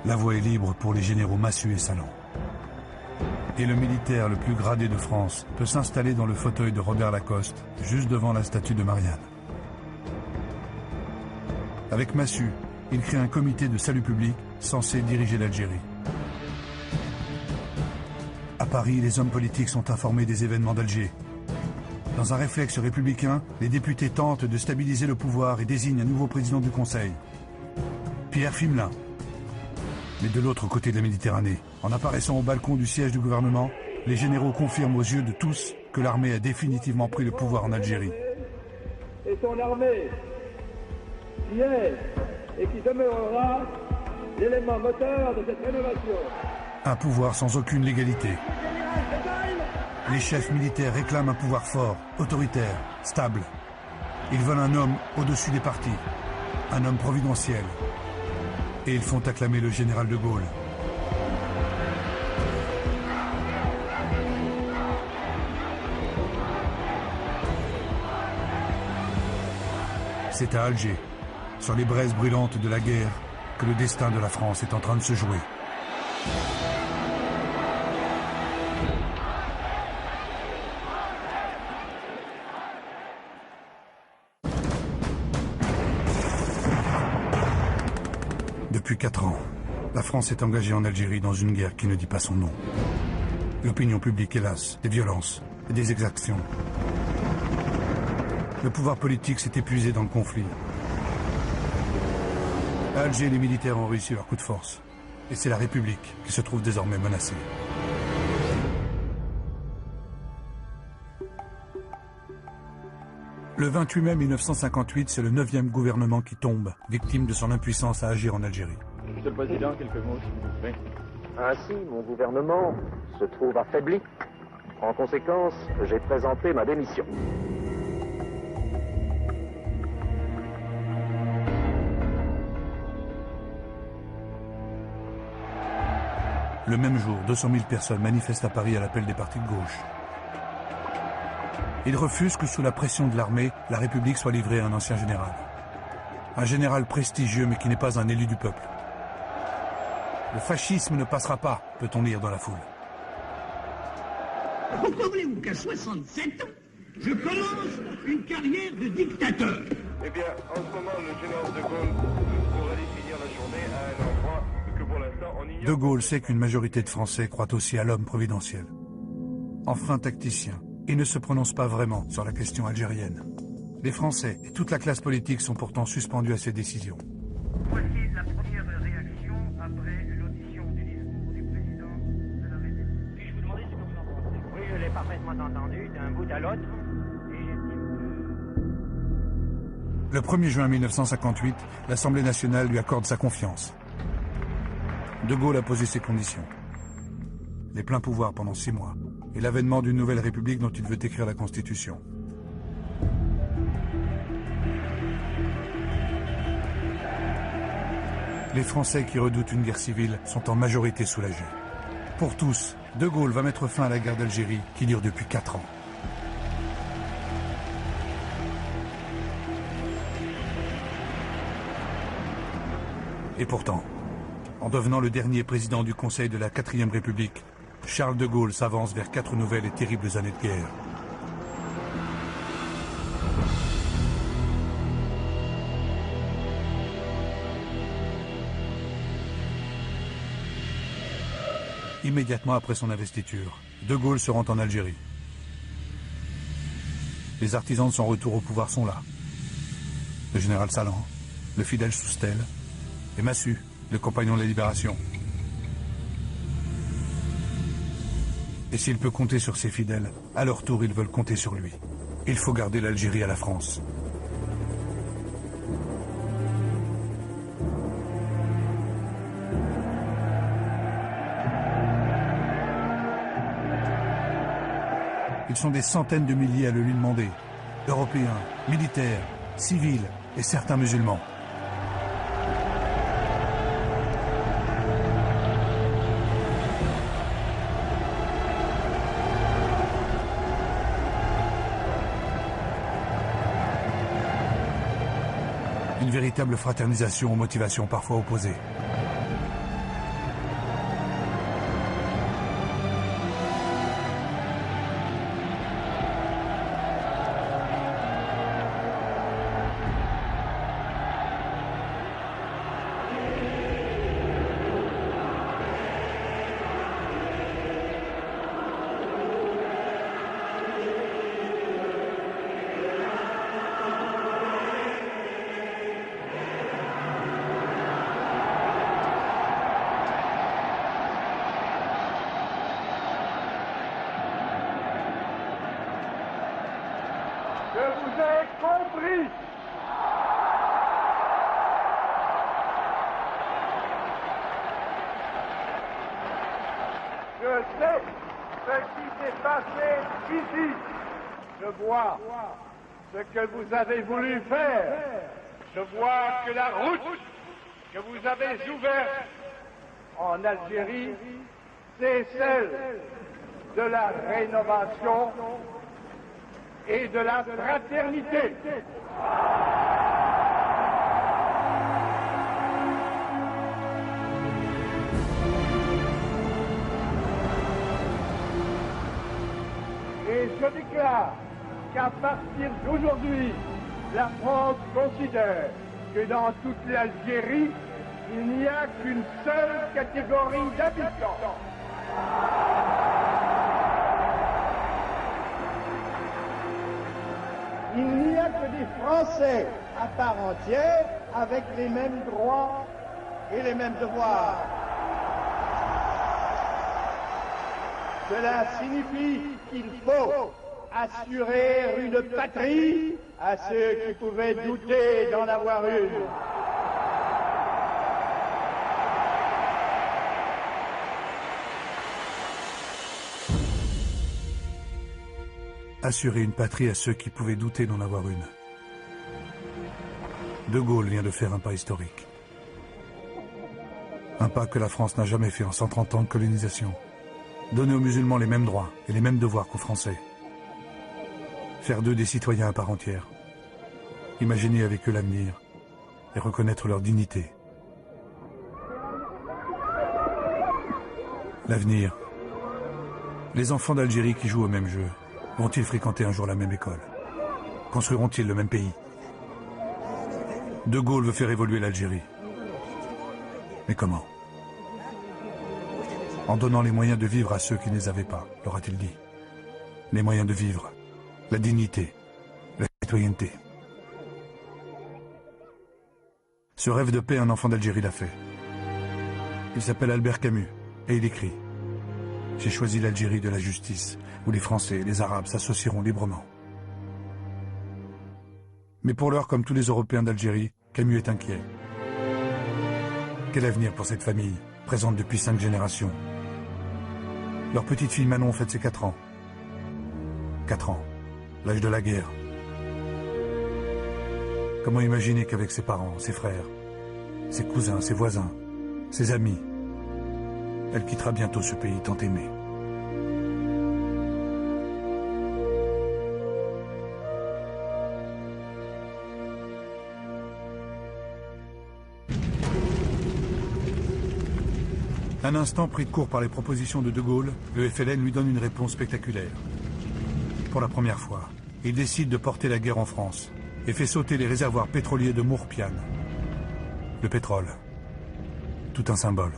La voie est libre pour les généraux Massu et Salan. Et le militaire le plus gradé de France peut s'installer dans le fauteuil de Robert Lacoste, juste devant la statue de Marianne. Avec Massu, il crée un comité de salut public censé diriger l'Algérie. À Paris, les hommes politiques sont informés des événements d'Alger. Dans un réflexe républicain, les députés tentent de stabiliser le pouvoir et désignent un nouveau président du Conseil, Pierre Fimelin. Mais de l'autre côté de la Méditerranée, en apparaissant au balcon du siège du gouvernement, les généraux confirment aux yeux de tous que l'armée a définitivement pris le pouvoir en Algérie. Et son armée, qui est et qui demeurera l'élément moteur de cette rénovation. Un pouvoir sans aucune légalité. Les chefs militaires réclament un pouvoir fort, autoritaire, stable. Ils veulent un homme au-dessus des partis, un homme providentiel. Et ils font acclamer le général de Gaulle. C'est à Alger, sur les braises brûlantes de la guerre, que le destin de la France est en train de se jouer. Depuis 4 ans, la France est engagée en Algérie dans une guerre qui ne dit pas son nom. L'opinion publique est lasse des violences et des exactions. Le pouvoir politique s'est épuisé dans le conflit. À Alger, les militaires ont réussi leur coup de force. Et c'est la République qui se trouve désormais menacée. Le 28 mai 1958, c'est le 9e gouvernement qui tombe, victime de son impuissance à agir en Algérie. Monsieur le Président, quelques mots, s'il vous plaît. Ainsi, mon gouvernement se trouve affaibli. En conséquence, j'ai présenté ma démission. Le même jour, 200 000 personnes manifestent à Paris à l'appel des partis de gauche. Ils refusent que sous la pression de l'armée, la République soit livrée à un ancien général. Un général prestigieux mais qui n'est pas un élu du peuple. Le fascisme ne passera pas, peut-on lire dans la foule. Pourquoi voulez-vous qu'à 67 ans, je commence une carrière de dictateur? Eh bien, en ce moment, le général de Gaulle pourrait définir la journée à un endroit que pour l'instant on ignore. De Gaulle sait qu'une majorité de Français croit aussi à l'homme providentiel. Enfin tacticien, il ne se prononce pas vraiment sur la question algérienne. Les Français et toute la classe politique sont pourtant suspendus à ces décisions. Voici la première réaction après l'audition du discours du président de la République. Puis-je vous demander ce que vous en pensez? Oui, je l'ai parfaitement entendu, d'un bout à l'autre. Le 1er juin 1958, l'Assemblée nationale lui accorde sa confiance. De Gaulle a posé ses conditions. Les pleins pouvoirs pendant 6 mois et l'avènement d'une nouvelle république dont il veut écrire la Constitution. Les Français qui redoutent une guerre civile sont en majorité soulagés. Pour tous, De Gaulle va mettre fin à la guerre d'Algérie qui dure depuis 4 ans. Et pourtant, en devenant le dernier président du Conseil de la 4e République, Charles de Gaulle s'avance vers 4 nouvelles et terribles années de guerre. Immédiatement après son investiture, De Gaulle se rend en Algérie. Les artisans de son retour au pouvoir sont là. Le général Salan, le fidèle Soustelle, et Massu, le compagnon de la Libération. Et s'il peut compter sur ses fidèles, à leur tour ils veulent compter sur lui. Il faut garder l'Algérie à la France. Ils sont des centaines de milliers à le lui demander. Européens, militaires, civils et certains musulmans. Une véritable fraternisation aux motivations parfois opposées. Je vous ai compris. Je sais ce qui s'est passé ici. Je vois ce que vous avez voulu faire. Je vois que la route que vous avez ouverte en Algérie, c'est celle de la rénovation et de la fraternité. Et je déclare qu'à partir d'aujourd'hui, la France considère que dans toute l'Algérie, il n'y a qu'une seule catégorie d'habitants. Il n'y a que des Français à part entière avec les mêmes droits et les mêmes devoirs. Cela signifie qu'il faut assurer une patrie à ceux qui pouvaient douter d'en avoir une. Assurer une patrie à ceux qui pouvaient douter d'en avoir une. De Gaulle vient de faire un pas historique. Un pas que la France n'a jamais fait en 130 ans de colonisation. Donner aux musulmans les mêmes droits et les mêmes devoirs qu'aux Français. Faire d'eux des citoyens à part entière. Imaginer avec eux l'avenir et reconnaître leur dignité. L'avenir. Les enfants d'Algérie qui jouent au même jeu. Vont-ils fréquenter un jour la même école? Construiront-ils le même pays? De Gaulle veut faire évoluer l'Algérie. Mais comment? En donnant les moyens de vivre à ceux qui ne les avaient pas, leur a-t-il dit. Les moyens de vivre, la dignité, la citoyenneté. Ce rêve de paix, un enfant d'Algérie l'a fait. Il s'appelle Albert Camus, et il écrit « J'ai choisi l'Algérie de la justice, où les Français et les Arabes s'associeront librement. » Mais pour l'heure, comme tous les Européens d'Algérie, Camus est inquiet. Quel avenir pour cette famille, présente depuis 5 générations? Leur petite fille Manon fête ses 4 ans. 4 ans, l'âge de la guerre. Comment imaginer qu'avec ses parents, ses frères, ses cousins, ses voisins, ses amis, elle quittera bientôt ce pays tant aimé. Un instant pris de court par les propositions de Gaulle, le FLN lui donne une réponse spectaculaire. Pour la première fois, il décide de porter la guerre en France et fait sauter les réservoirs pétroliers de Mourpiane. Le pétrole. Tout un symbole.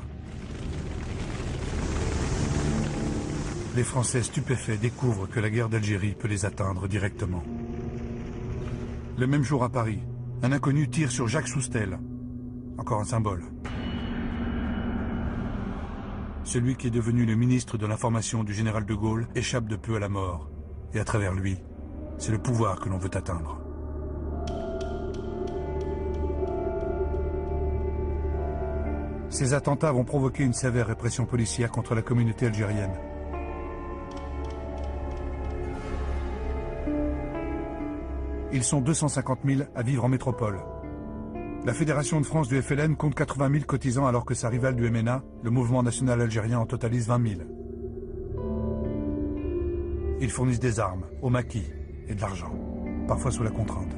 Les Français stupéfaits découvrent que la guerre d'Algérie peut les atteindre directement. Le même jour à Paris, un inconnu tire sur Jacques Soustelle. Encore un symbole. Celui qui est devenu le ministre de l'information du général de Gaulle échappe de peu à la mort. Et à travers lui, c'est le pouvoir que l'on veut atteindre. Ces attentats vont provoquer une sévère répression policière contre la communauté algérienne. Ils sont 250 000 à vivre en métropole. La Fédération de France du FLN compte 80 000 cotisants alors que sa rivale du MNA, le Mouvement National Algérien, en totalise 20 000. Ils fournissent des armes, au maquis et de l'argent, parfois sous la contrainte.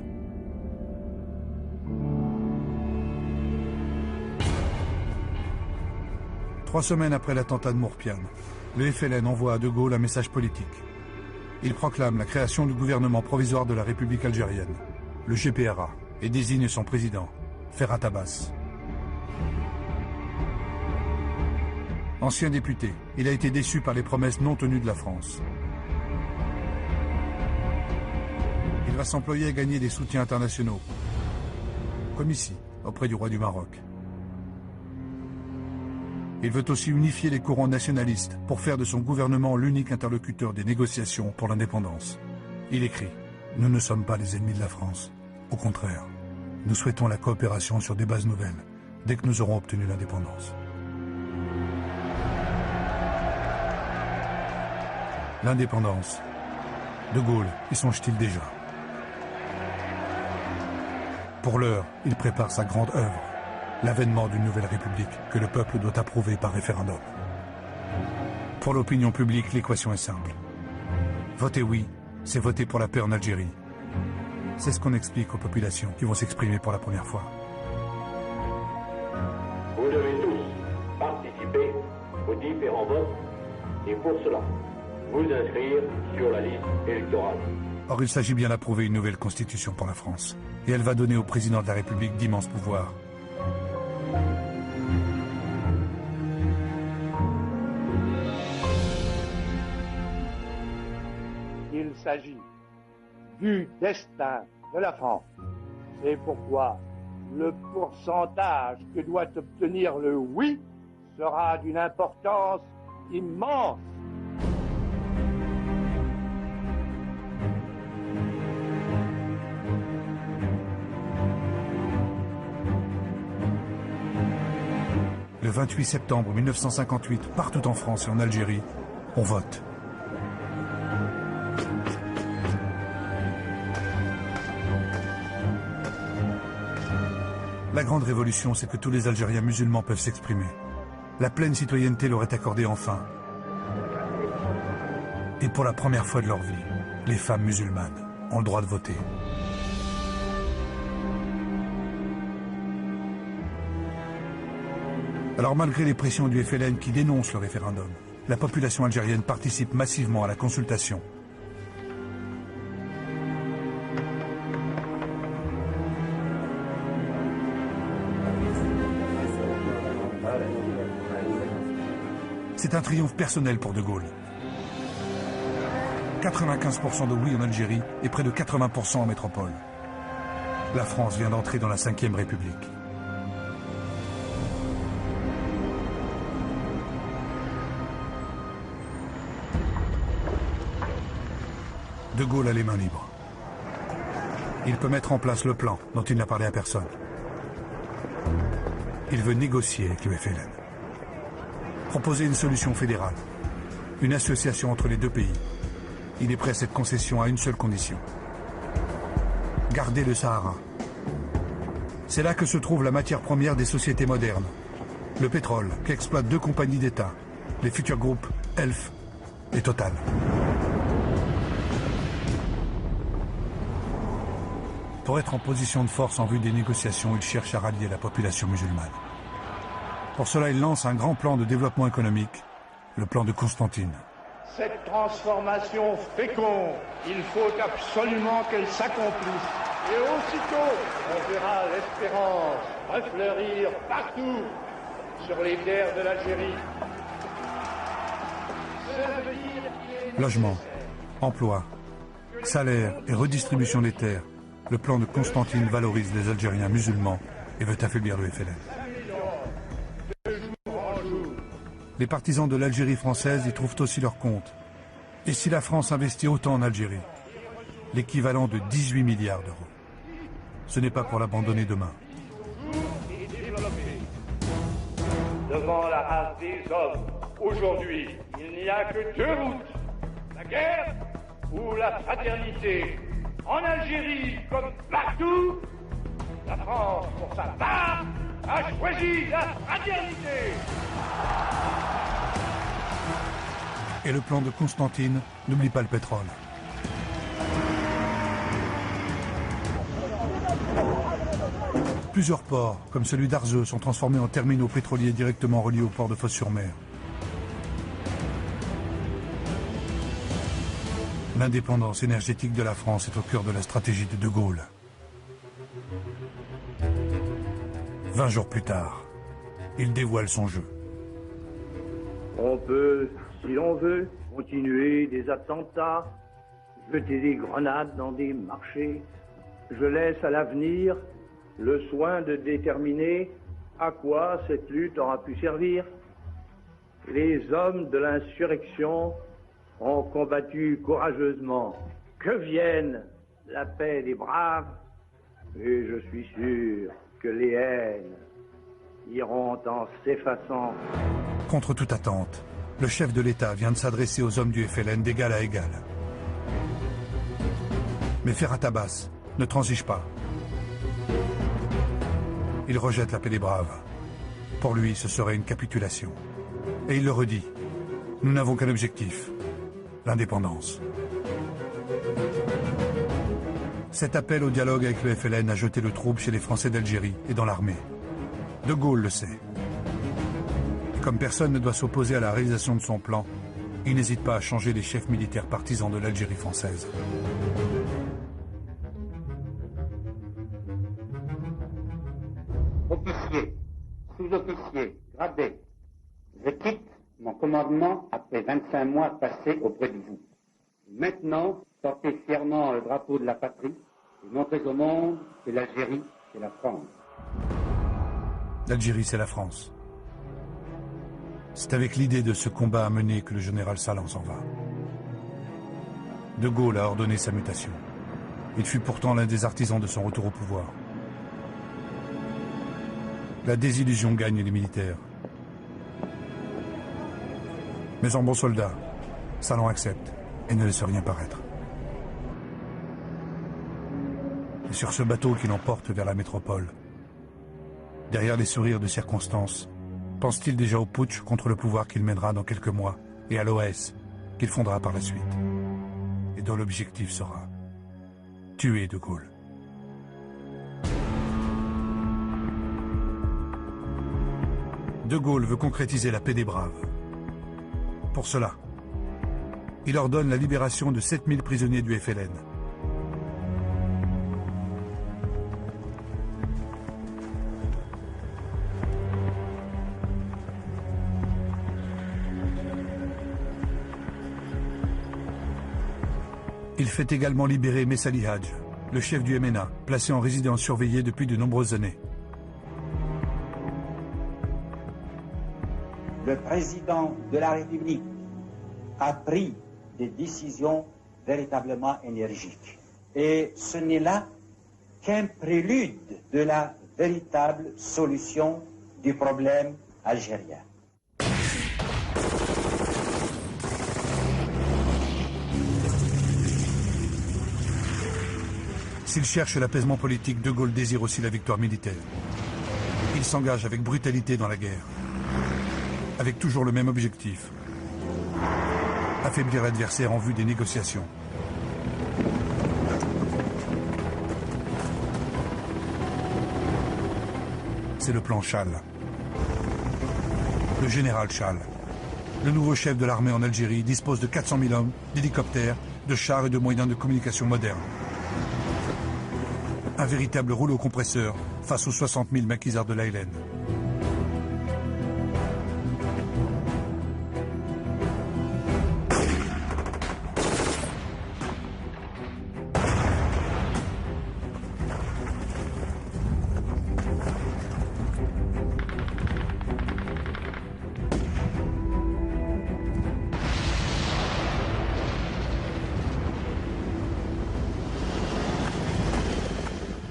Trois semaines après l'attentat de Mourpiane, le FLN envoie à De Gaulle un message politique. Il proclame la création du gouvernement provisoire de la République algérienne, le GPRA, et désigne son président, Ferhat Abbas. Ancien député, il a été déçu par les promesses non tenues de la France. Il va s'employer à gagner des soutiens internationaux, comme ici, auprès du roi du Maroc. Il veut aussi unifier les courants nationalistes pour faire de son gouvernement l'unique interlocuteur des négociations pour l'indépendance. Il écrit « Nous ne sommes pas les ennemis de la France. Au contraire, nous souhaitons la coopération sur des bases nouvelles, dès que nous aurons obtenu l'indépendance. » L'indépendance. De Gaulle y songe-t-il déjà? Pour l'heure, il prépare sa grande œuvre, l'avènement d'une nouvelle république que le peuple doit approuver par référendum. Pour l'opinion publique, l'équation est simple. Voter oui, c'est voter pour la paix en Algérie. C'est ce qu'on explique aux populations qui vont s'exprimer pour la première fois. Vous devez tous participer aux différents votes et pour cela, vous inscrire sur la liste électorale. Or, il s'agit bien d'approuver une nouvelle constitution pour la France. Et elle va donner au président de la République d'immenses pouvoirs. Il s'agit du destin de la France. C'est pourquoi le pourcentage que doit obtenir le oui sera d'une importance immense. Le 28 septembre 1958, partout en France et en Algérie, on vote. La grande révolution, c'est que tous les Algériens musulmans peuvent s'exprimer. La pleine citoyenneté leur est accordée enfin. Et pour la première fois de leur vie, les femmes musulmanes ont le droit de voter. Alors malgré les pressions du FLN qui dénoncent le référendum, la population algérienne participe massivement à la consultation. C'est un triomphe personnel pour De Gaulle. 95% de oui en Algérie et près de 80% en métropole. La France vient d'entrer dans la 5e République. De Gaulle a les mains libres. Il peut mettre en place le plan dont il n'a parlé à personne. Il veut négocier avec le FLN. Proposer une solution fédérale. Une association entre les deux pays. Il est prêt à cette concession à une seule condition. Garder le Sahara. C'est là que se trouve la matière première des sociétés modernes. Le pétrole qu'exploitent 2 compagnies d'État. Les futurs groupes Elf et Total. Pour être en position de force en vue des négociations, il cherche à rallier la population musulmane. Pour cela, il lance un grand plan de développement économique, le plan de Constantine. Cette transformation féconde, il faut absolument qu'elle s'accomplisse. Et aussitôt, on verra l'espérance refleurir partout sur les terres de l'Algérie. Logement, emploi, salaire et redistribution des terres. Le plan de Constantine valorise les Algériens musulmans et veut affaiblir le FLN. Les partisans de l'Algérie française y trouvent aussi leur compte. Et si la France investit autant en Algérie, l'équivalent de 18 milliards d'euros, ce n'est pas pour l'abandonner demain. Devant la race des hommes, aujourd'hui, il n'y a que 2 routes. La guerre ou la fraternité. En Algérie, comme partout, la France, pour sa part, a choisi la fraternité. Et le plan de Constantine n'oublie pas le pétrole. Plusieurs ports, comme celui d'Arzeux, sont transformés en terminaux pétroliers directement reliés au port de Fos-sur-Mer. L'indépendance énergétique de la France est au cœur de la stratégie de De Gaulle. 20 jours plus tard, il dévoile son jeu. On peut, si l'on veut, continuer des attentats, jeter des grenades dans des marchés. Je laisse à l'avenir le soin de déterminer à quoi cette lutte aura pu servir. Les hommes de l'insurrection ont combattu courageusement. Que vienne la paix des braves, et je suis sûr que les haines iront en s'effaçant. Contre toute attente, le chef de l'État vient de s'adresser aux hommes du FLN d'égal à égal. Mais Ferhat Abbas ne transige pas. Il rejette la paix des braves. Pour lui, ce serait une capitulation. Et il le redit, nous n'avons qu'un objectif, l'indépendance. Cet appel au dialogue avec le FLN a jeté le trouble chez les Français d'Algérie et dans l'armée. De Gaulle le sait. Et comme personne ne doit s'opposer à la réalisation de son plan, il n'hésite pas à changer les chefs militaires partisans de l'Algérie française. Officiers, sous-officiers, gradés, je quitte mon commandement après 25 mois passés auprès de vous. Maintenant, portez fièrement le drapeau de la patrie et montrez au monde que l'Algérie, c'est la France. L'Algérie, c'est la France. C'est avec l'idée de ce combat à mener que le général Salan s'en va. De Gaulle a ordonné sa mutation. Il fut pourtant l'un des artisans de son retour au pouvoir. La désillusion gagne les militaires. Mais en bon soldat, Salan accepte et ne laisse rien paraître. Et sur ce bateau qui l'emporte vers la métropole, derrière les sourires de circonstance, pense-t-il déjà au putsch contre le pouvoir qu'il mènera dans quelques mois et à l'OAS qu'il fondera par la suite, et dont l'objectif sera tuer De Gaulle. De Gaulle veut concrétiser la paix des braves. Pour cela, il ordonne la libération de 7000 prisonniers du FLN. Il fait également libérer Messali Hadj, le chef du MNA, placé en résidence surveillée depuis de nombreuses années. Le président de la République a pris des décisions véritablement énergiques. Et ce n'est là qu'un prélude de la véritable solution du problème algérien. S'il cherche l'apaisement politique, De Gaulle désire aussi la victoire militaire. Il s'engage avec brutalité dans la guerre, avec toujours le même objectif: affaiblir l'adversaire en vue des négociations. C'est le plan Chal. Le général Chal, le nouveau chef de l'armée en Algérie, dispose de 400 000 hommes, d'hélicoptères, de chars et de moyens de communication modernes. Un véritable rouleau compresseur face aux 60 000 maquisards de l'Aïlen.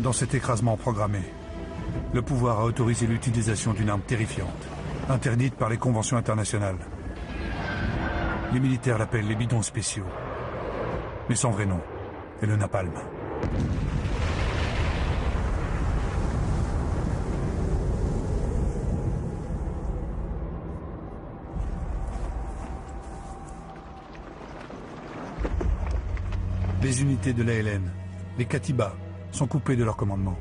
Dans cet écrasement programmé, le pouvoir a autorisé l'utilisation d'une arme terrifiante, interdite par les conventions internationales. Les militaires l'appellent les bidons spéciaux, mais son vrai nom est le napalm. Les unités de l'ALN, les Katibas, sont coupés de leur commandement.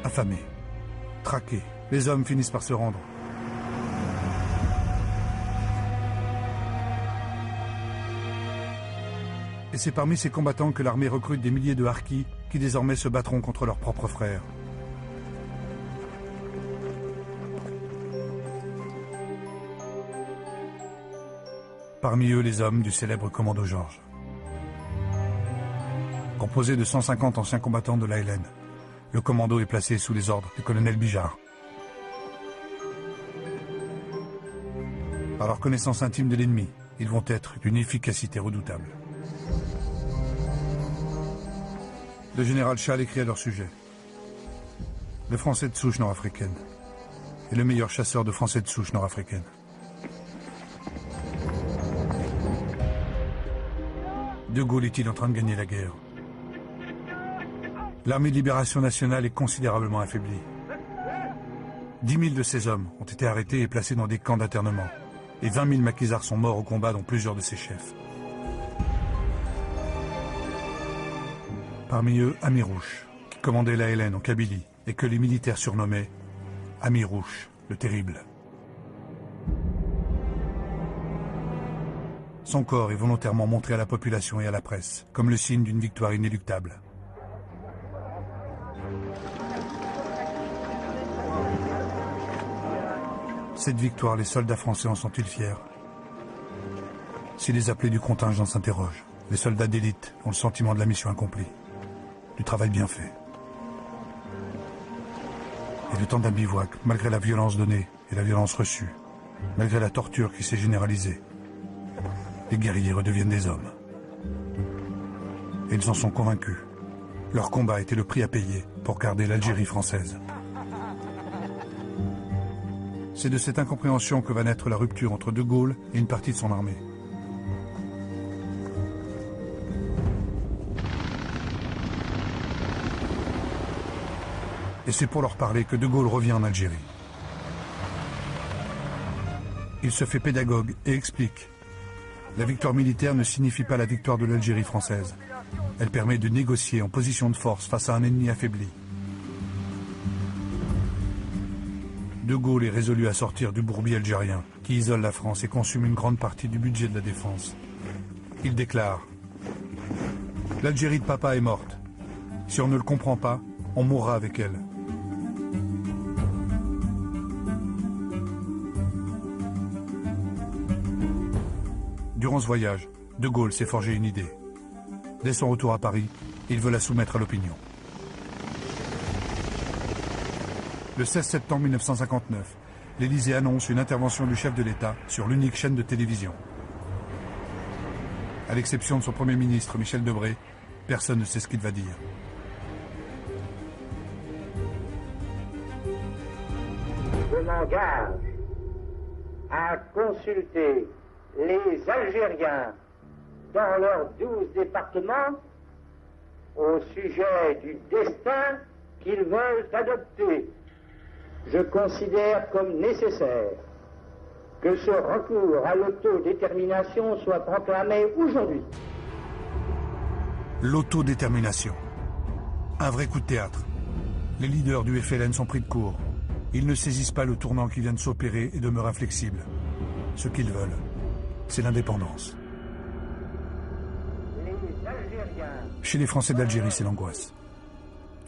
Affamés, traqués, les hommes finissent par se rendre. Et c'est parmi ces combattants que l'armée recrute des milliers de harkis qui désormais se battront contre leurs propres frères. Parmi eux, les hommes du célèbre commando Georges. Composé de 150 anciens combattants de l'ALN, le commando est placé sous les ordres du colonel Bijard. Par leur connaissance intime de l'ennemi, ils vont être d'une efficacité redoutable. Le général Chal écrit à leur sujet: le Français de souche nord-africaine est le meilleur chasseur de Français de souche nord-africaine. De Gaulle est-il en train de gagner la guerre? L'armée de libération nationale est considérablement affaiblie. 10 000 de ses hommes ont été arrêtés et placés dans des camps d'internement. Et 20 000 maquisards sont morts au combat, dont plusieurs de ses chefs. Parmi eux, Amirouche, qui commandait l'ALN en Kabylie et que les militaires surnommaient Amirouche, le Terrible. Son corps est volontairement montré à la population et à la presse, comme le signe d'une victoire inéluctable. Cette victoire, les soldats français en sont-ils fiers? Si les appelés du contingent s'interrogent, les soldats d'élite ont le sentiment de la mission accomplie, du travail bien fait. Et le temps d'un bivouac, malgré la violence donnée et la violence reçue, malgré la torture qui s'est généralisée, les guerriers redeviennent des hommes. Et ils en sont convaincus. Leur combat était le prix à payer pour garder l'Algérie française. C'est de cette incompréhension que va naître la rupture entre De Gaulle et une partie de son armée. Et c'est pour leur parler que De Gaulle revient en Algérie. Il se fait pédagogue et explique: la victoire militaire ne signifie pas la victoire de l'Algérie française. Elle permet de négocier en position de force face à un ennemi affaibli. De Gaulle est résolu à sortir du bourbier algérien qui isole la France et consume une grande partie du budget de la défense. Il déclare: l'Algérie de papa est morte. Si on ne le comprend pas, on mourra avec elle. Durant ce voyage, De Gaulle s'est forgé une idée. Dès son retour à Paris, il veut la soumettre à l'opinion. Le 16 septembre 1959, l'Élysée annonce une intervention du chef de l'État sur l'unique chaîne de télévision. À l'exception de son Premier ministre, Michel Debré, personne ne sait ce qu'il va dire. Je m'engage à consulter les Algériens dans leurs 12 départements au sujet du destin qu'ils veulent adopter. Je considère comme nécessaire que ce recours à l'autodétermination soit proclamé aujourd'hui. L'autodétermination. Un vrai coup de théâtre. Les leaders du FLN sont pris de court. Ils ne saisissent pas le tournant qui vient de s'opérer et demeurent inflexibles. Ce qu'ils veulent, c'est l'indépendance. Chez les Français d'Algérie, c'est l'angoisse.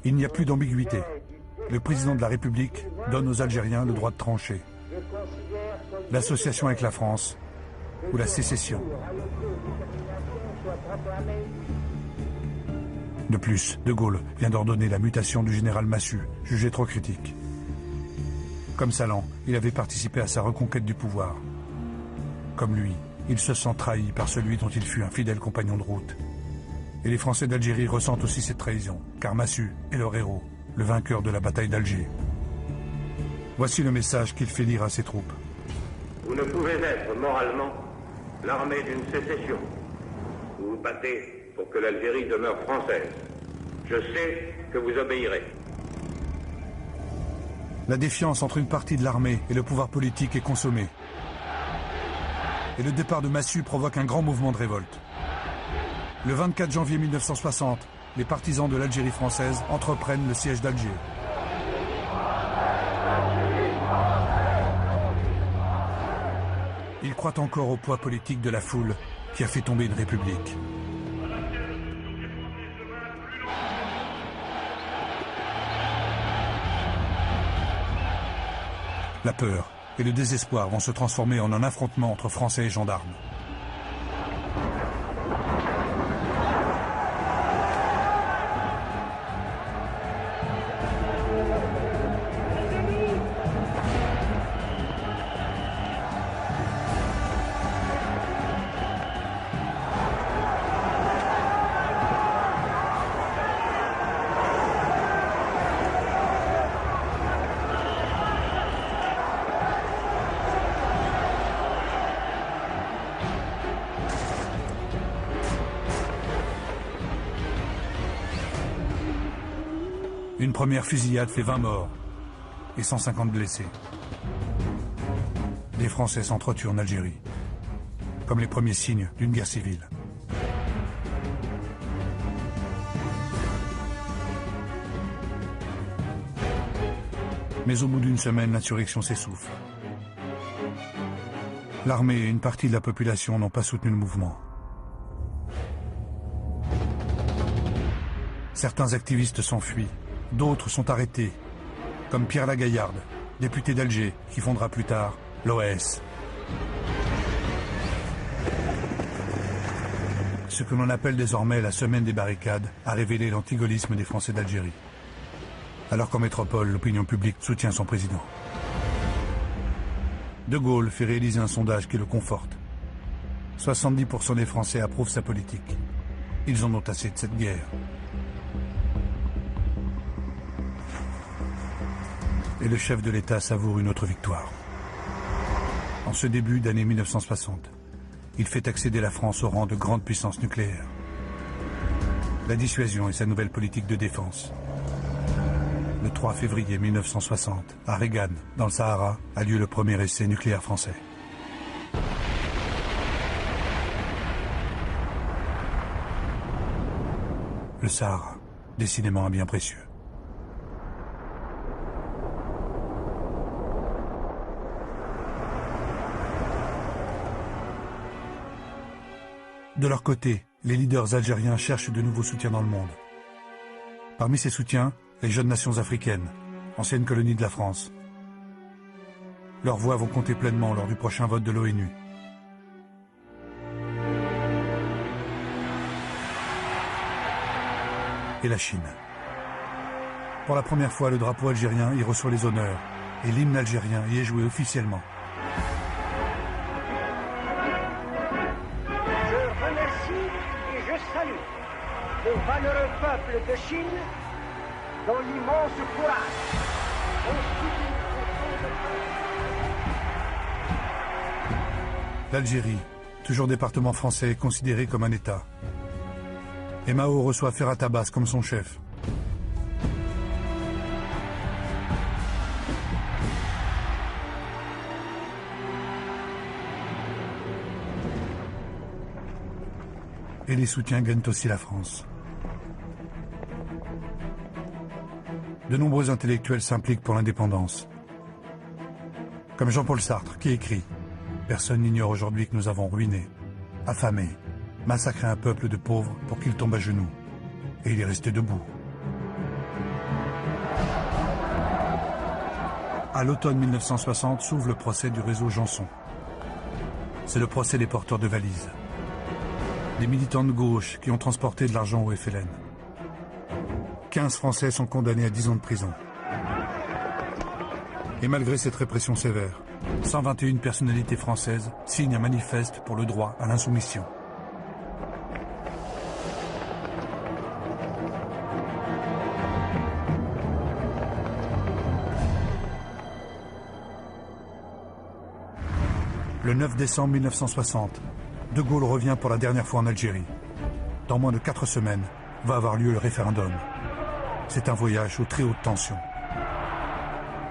Il n'y a plus d'ambiguïté. Le président de la République donne aux Algériens le droit de trancher. L'association avec la France ou la sécession. De plus, De Gaulle vient d'ordonner la mutation du général Massu, jugé trop critique. Comme Salan, il avait participé à sa reconquête du pouvoir. Comme lui, il se sent trahi par celui dont il fut un fidèle compagnon de route. Et les Français d'Algérie ressentent aussi cette trahison, car Massu est leur héros, le vainqueur de la bataille d'Alger. Voici le message qu'il fait lire à ses troupes. Vous ne pouvez être moralement l'armée d'une sécession. Vous vous battez pour que l'Algérie demeure française. Je sais que vous obéirez. La défiance entre une partie de l'armée et le pouvoir politique est consommée. Et le départ de Massu provoque un grand mouvement de révolte. Le 24 janvier 1960, les partisans de l'Algérie française entreprennent le siège d'Alger. Ils croient encore au poids politique de la foule qui a fait tomber une république. La peur et le désespoir vont se transformer en un affrontement entre Français et gendarmes. Une première fusillade fait 20 morts et 150 blessés. Les Français s'entretuent en Algérie, comme les premiers signes d'une guerre civile. Mais au bout d'une semaine, l'insurrection s'essouffle. L'armée et une partie de la population n'ont pas soutenu le mouvement. Certains activistes s'enfuient. D'autres sont arrêtés, comme Pierre Lagaillarde, député d'Alger, qui fondera plus tard l'OAS. Ce que l'on appelle désormais la semaine des barricades a révélé l'antigaullisme des Français d'Algérie. Alors qu'en métropole, l'opinion publique soutient son président. De Gaulle fait réaliser un sondage qui le conforte. 70% des Français approuvent sa politique. Ils en ont assez de cette guerre. Et le chef de l'État savoure une autre victoire. En ce début d'année 1960, il fait accéder la France au rang de grande puissance nucléaire. La dissuasion est sa nouvelle politique de défense. Le 3 février 1960, à Regan, dans le Sahara, a lieu le premier essai nucléaire français. Le Sahara, décidément un bien précieux. De leur côté, les leaders algériens cherchent de nouveaux soutiens dans le monde. Parmi ces soutiens, les jeunes nations africaines, anciennes colonies de la France. Leurs voix vont compter pleinement lors du prochain vote de l'ONU. et la Chine. Pour la première fois, le drapeau algérien y reçoit les honneurs et l'hymne algérien y est joué officiellement. Je remercie et je salue le valeureux peuple de Chine dont l'immense courage constitue L'Algérie, toujours département français, est considérée comme un État. Et Mao reçoit Ferhat Abbas comme son chef. Et les soutiens gagnent aussi la France. De nombreux intellectuels s'impliquent pour l'indépendance. Comme Jean-Paul Sartre, qui écrit « Personne n'ignore aujourd'hui que nous avons ruiné, affamé, massacré un peuple de pauvres pour qu'il tombe à genoux. Et il est resté debout. » À l'automne 1960 s'ouvre le procès du réseau Janson. C'est le procès des porteurs de valises. Des militants de gauche qui ont transporté de l'argent au FLN. 15 Français sont condamnés à 10 ans de prison. Et malgré cette répression sévère, 121 personnalités françaises signent un manifeste pour le droit à l'insoumission. Le 9 décembre 1960, De Gaulle revient pour la dernière fois en Algérie. Dans moins de 4 semaines, va avoir lieu le référendum. C'est un voyage aux très hautes tensions.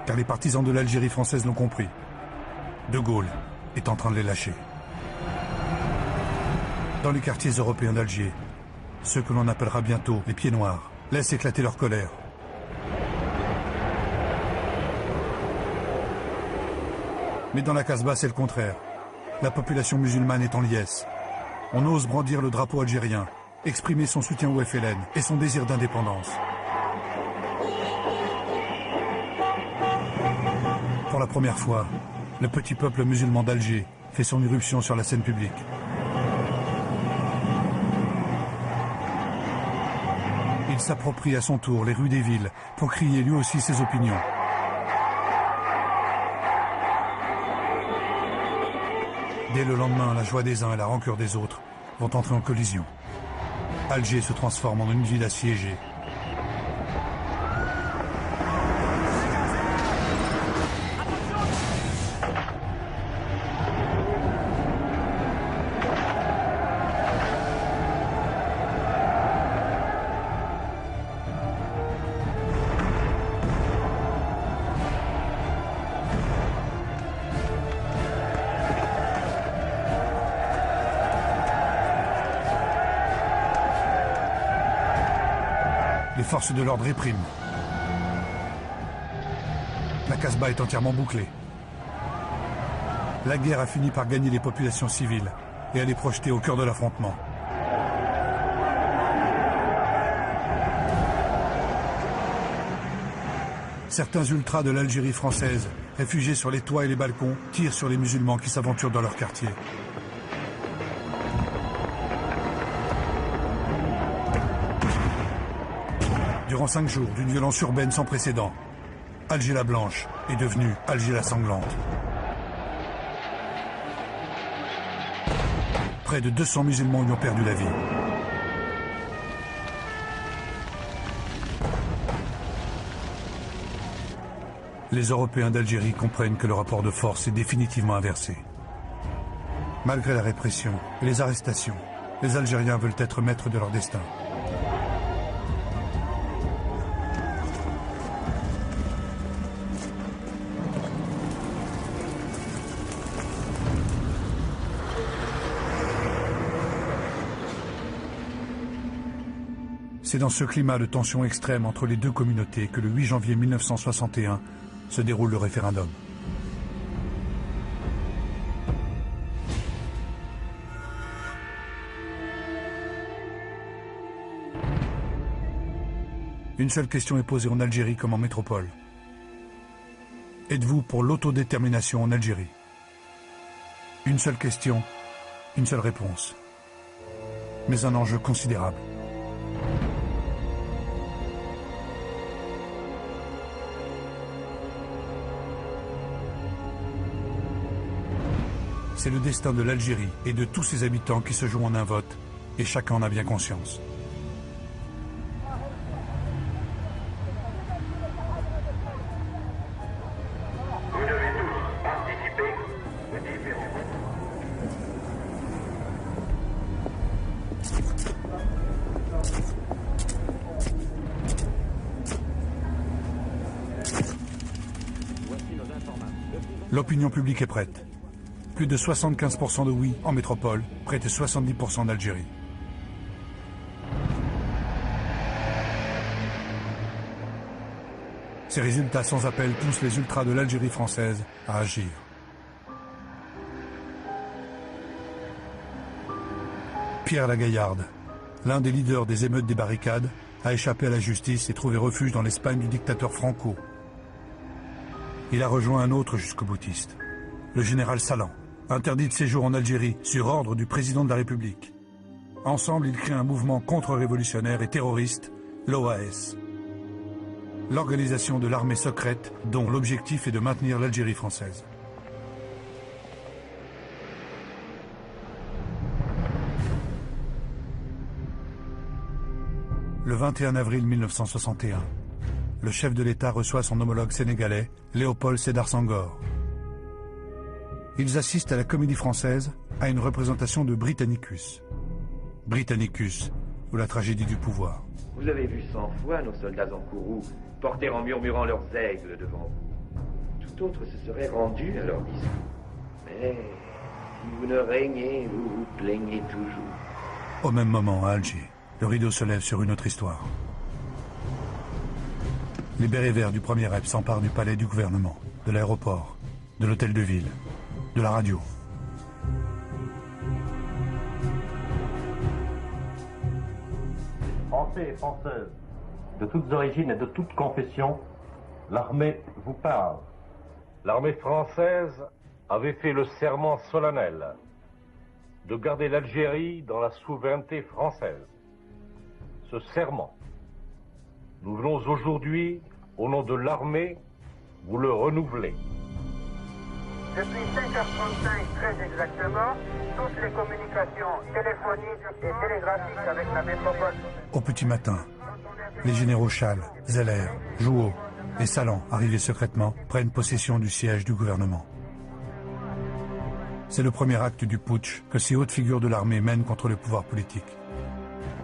Car les partisans de l'Algérie française l'ont compris. De Gaulle est en train de les lâcher. Dans les quartiers européens d'Alger, ceux que l'on appellera bientôt les pieds noirs laissent éclater leur colère. Mais dans la Casbah, c'est le contraire. La population musulmane est en liesse. On ose brandir le drapeau algérien, exprimer son soutien au FLN et son désir d'indépendance. Pour la première fois, le petit peuple musulman d'Alger fait son irruption sur la scène publique. Il s'approprie à son tour les rues des villes pour crier lui aussi ses opinions. Dès le lendemain, la joie des uns et la rancœur des autres vont entrer en collision. Alger se transforme en une ville assiégée. Les forces de l'ordre répriment. La Casbah est entièrement bouclée. La guerre a fini par gagner les populations civiles et à les projeter au cœur de l'affrontement. Certains ultras de l'Algérie française, réfugiés sur les toits et les balcons, tirent sur les musulmans qui s'aventurent dans leur quartier. Durant 5 jours d'une violence urbaine sans précédent, Alger la Blanche est devenue Alger la Sanglante. Près de 200 musulmans y ont perdu la vie. Les Européens d'Algérie comprennent que le rapport de force est définitivement inversé. Malgré la répression et les arrestations, les Algériens veulent être maîtres de leur destin. C'est dans ce climat de tension extrême entre les deux communautés que le 8 janvier 1961 se déroule le référendum. Une seule question est posée en Algérie comme en métropole. Êtes-vous pour l'autodétermination en Algérie? Une seule question, une seule réponse. Mais un enjeu considérable. c'est le destin de l'Algérie et de tous ses habitants qui se joue en un vote, et chacun en a bien conscience. L'opinion publique est prête. Plus de 75% de oui en métropole, près de 70% en Algérie. Ces résultats sans appel poussent les ultras de l'Algérie française à agir. Pierre Lagaillarde, l'un des leaders des émeutes des barricades, a échappé à la justice et trouvé refuge dans l'Espagne du dictateur Franco. Il a rejoint un autre jusqu'au-boutiste, le général Salan, interdit de séjour en Algérie sur ordre du président de la République. Ensemble, ils créent un mouvement contre-révolutionnaire et terroriste, l'OAS. L'organisation de l'armée secrète dont l'objectif est de maintenir l'Algérie française. Le 21 avril 1961, le chef de l'État reçoit son homologue sénégalais, Léopold Sédar Senghor. Ils assistent à la Comédie Française à une représentation de Britannicus. Britannicus, ou la tragédie du pouvoir. Vous avez vu 100 fois nos soldats en courroux porter en murmurant leurs aigles devant vous. Tout autre se serait rendu à leur discours. Mais si vous ne régnez, vous vous plaignez toujours. Au même moment, à Alger, le rideau se lève sur une autre histoire. Les bérets verts du premier REP s'emparent du palais du gouvernement, de l'aéroport, de l'hôtel de ville, de la radio. Français et Françaises, de toutes origines et de toutes confessions, l'armée vous parle. L'armée française avait fait le serment solennel de garder l'Algérie dans la souveraineté française. Ce serment, nous venons aujourd'hui, au nom de l'armée, vous le renouveler. Depuis 5h35, très exactement, toutes les communications téléphoniques et télégraphiques avec la métropole. Au petit matin, les généraux Chal, Zeller, Jouot et Salan, arrivés secrètement, prennent possession du siège du gouvernement. C'est le premier acte du putsch que ces hautes figures de l'armée mènent contre le pouvoir politique.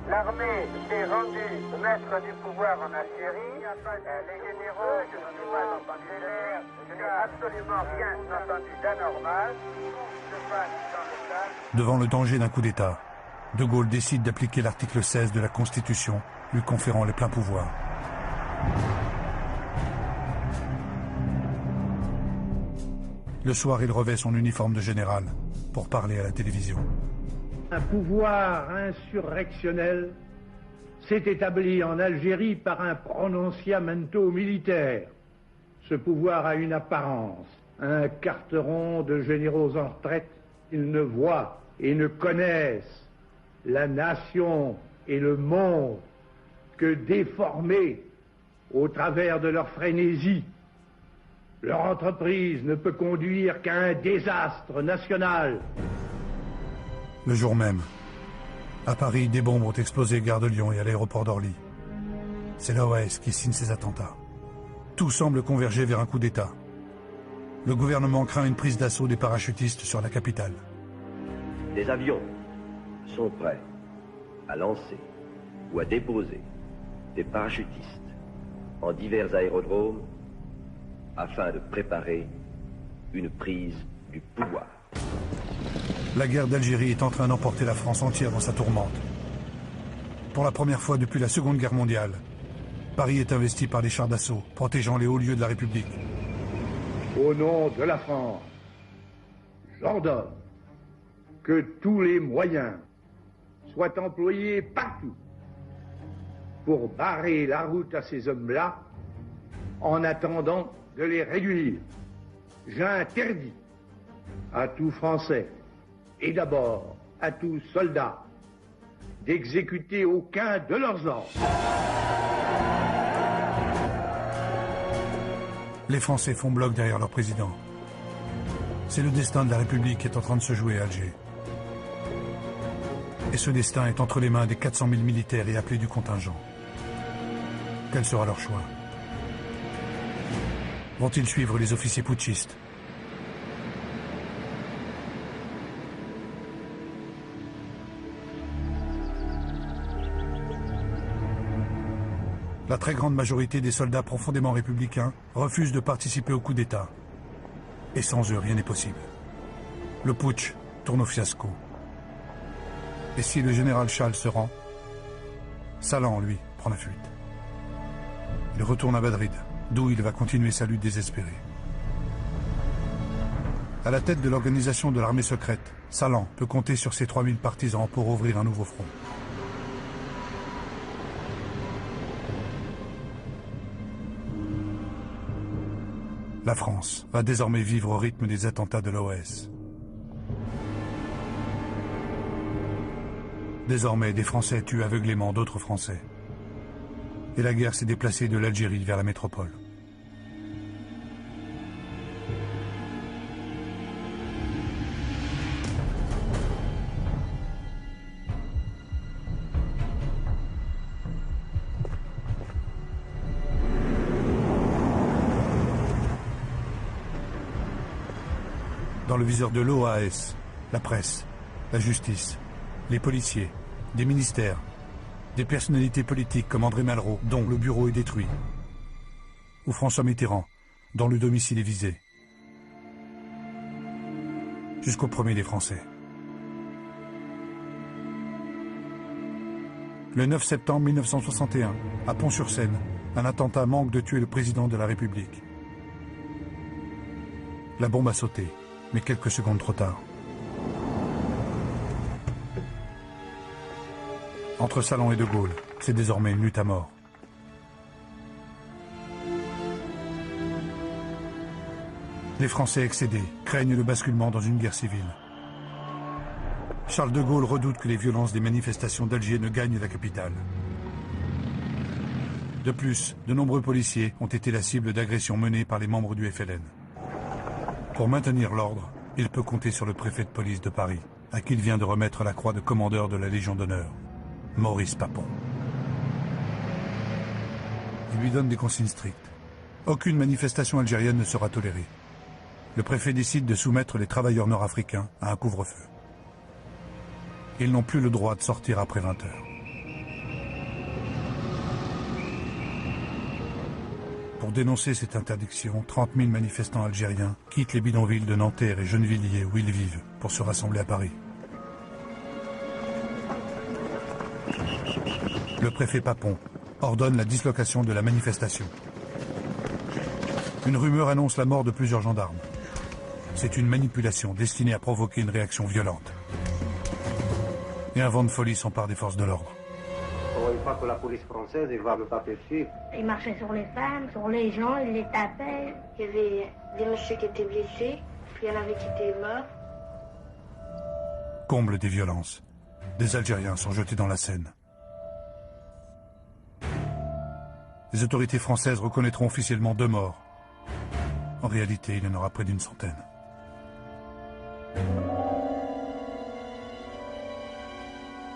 L'armée s'est rendue maître du pouvoir en Algérie. Les généraux, je n'ai pas entendu l'air, je n'ai absolument rien entendu d'anormal. Devant le danger d'un coup d'État, De Gaulle décide d'appliquer l'article 16 de la Constitution, lui conférant les pleins pouvoirs. Le soir, il revêt son uniforme de général pour parler à la télévision. Un pouvoir insurrectionnel s'est établi en Algérie par un prononciamento militaire. Ce pouvoir a une apparence, un carteron de généraux en retraite. Ils ne voient et ne connaissent la nation et le monde que déformés au travers de leur frénésie. Leur entreprise ne peut conduire qu'à un désastre national. Le jour même, à Paris, des bombes ont explosé gare de Lyon et à l'aéroport d'Orly. C'est l'OAS qui signe ces attentats. Tout semble converger vers un coup d'État. Le gouvernement craint une prise d'assaut des parachutistes sur la capitale. Des avions sont prêts à lancer ou à déposer des parachutistes en divers aérodromes afin de préparer une prise du pouvoir. La guerre d'Algérie est en train d'emporter la France entière dans sa tourmente. Pour la première fois depuis la Seconde Guerre mondiale, Paris est investi par des chars d'assaut, protégeant les hauts lieux de la République. Au nom de la France, j'ordonne que tous les moyens soient employés partout pour barrer la route à ces hommes-là en attendant de les réduire. J'interdis à tout Français et d'abord à tout soldat d'exécuter aucun de leurs ordres. Les Français font bloc derrière leur président. C'est le destin de la République qui est en train de se jouer à Alger. Et ce destin est entre les mains des 400 000 militaires et appelés du contingent. Quel sera leur choix? Vont-ils suivre les officiers putschistes? La très grande majorité des soldats profondément républicains refusent de participer au coup d'État. Et sans eux, rien n'est possible. Le putsch tourne au fiasco. Et si le général Chal se rend, Salan, lui, prend la fuite. Il retourne à Madrid, d'où il va continuer sa lutte désespérée. À la tête de l'organisation de l'armée secrète, Salan peut compter sur ses 3000 partisans pour ouvrir un nouveau front. La France va désormais vivre au rythme des attentats de l'OAS. Désormais, des Français tuent aveuglément d'autres Français. Et la guerre s'est déplacée de l'Algérie vers la métropole. Dans le viseur de l'OAS, la presse, la justice, les policiers, des ministères, des personnalités politiques comme André Malraux, dont le bureau est détruit, ou François Mitterrand, dont le domicile est visé, jusqu'au premier des Français. Le 9 septembre 1961, à Pont-sur-Seine, un attentat manque de tuer le président de la République. La bombe a sauté, mais quelques secondes trop tard. Entre Salan et De Gaulle, c'est désormais une lutte à mort. Les Français excédés craignent le basculement dans une guerre civile. Charles de Gaulle redoute que les violences des manifestations d'Alger ne gagnent la capitale. De plus, de nombreux policiers ont été la cible d'agressions menées par les membres du FLN. Pour maintenir l'ordre, il peut compter sur le préfet de police de Paris, à qui il vient de remettre la croix de commandeur de la Légion d'honneur, Maurice Papon. Il lui donne des consignes strictes. Aucune manifestation algérienne ne sera tolérée. Le préfet décide de soumettre les travailleurs nord-africains à un couvre-feu. Ils n'ont plus le droit de sortir après 20 heures. Pour dénoncer cette interdiction, 30 000 manifestants algériens quittent les bidonvilles de Nanterre et Gennevilliers où ils vivent pour se rassembler à Paris. Le préfet Papon ordonne la dislocation de la manifestation. Une rumeur annonce la mort de plusieurs gendarmes. C'est une manipulation destinée à provoquer une réaction violente. Et un vent de folie s'empare des forces de l'ordre. On ne voyait pas que la police française va me taper dessus. Ils marchaient sur les femmes, sur les gens, ils les tapaient. Il y avait des messieurs qui étaient blessés, puis il y en avait qui étaient morts. Comble des violences. Des Algériens sont jetés dans la Seine. Les autorités françaises reconnaîtront officiellement 2 morts. En réalité, il y en aura près d'une centaine.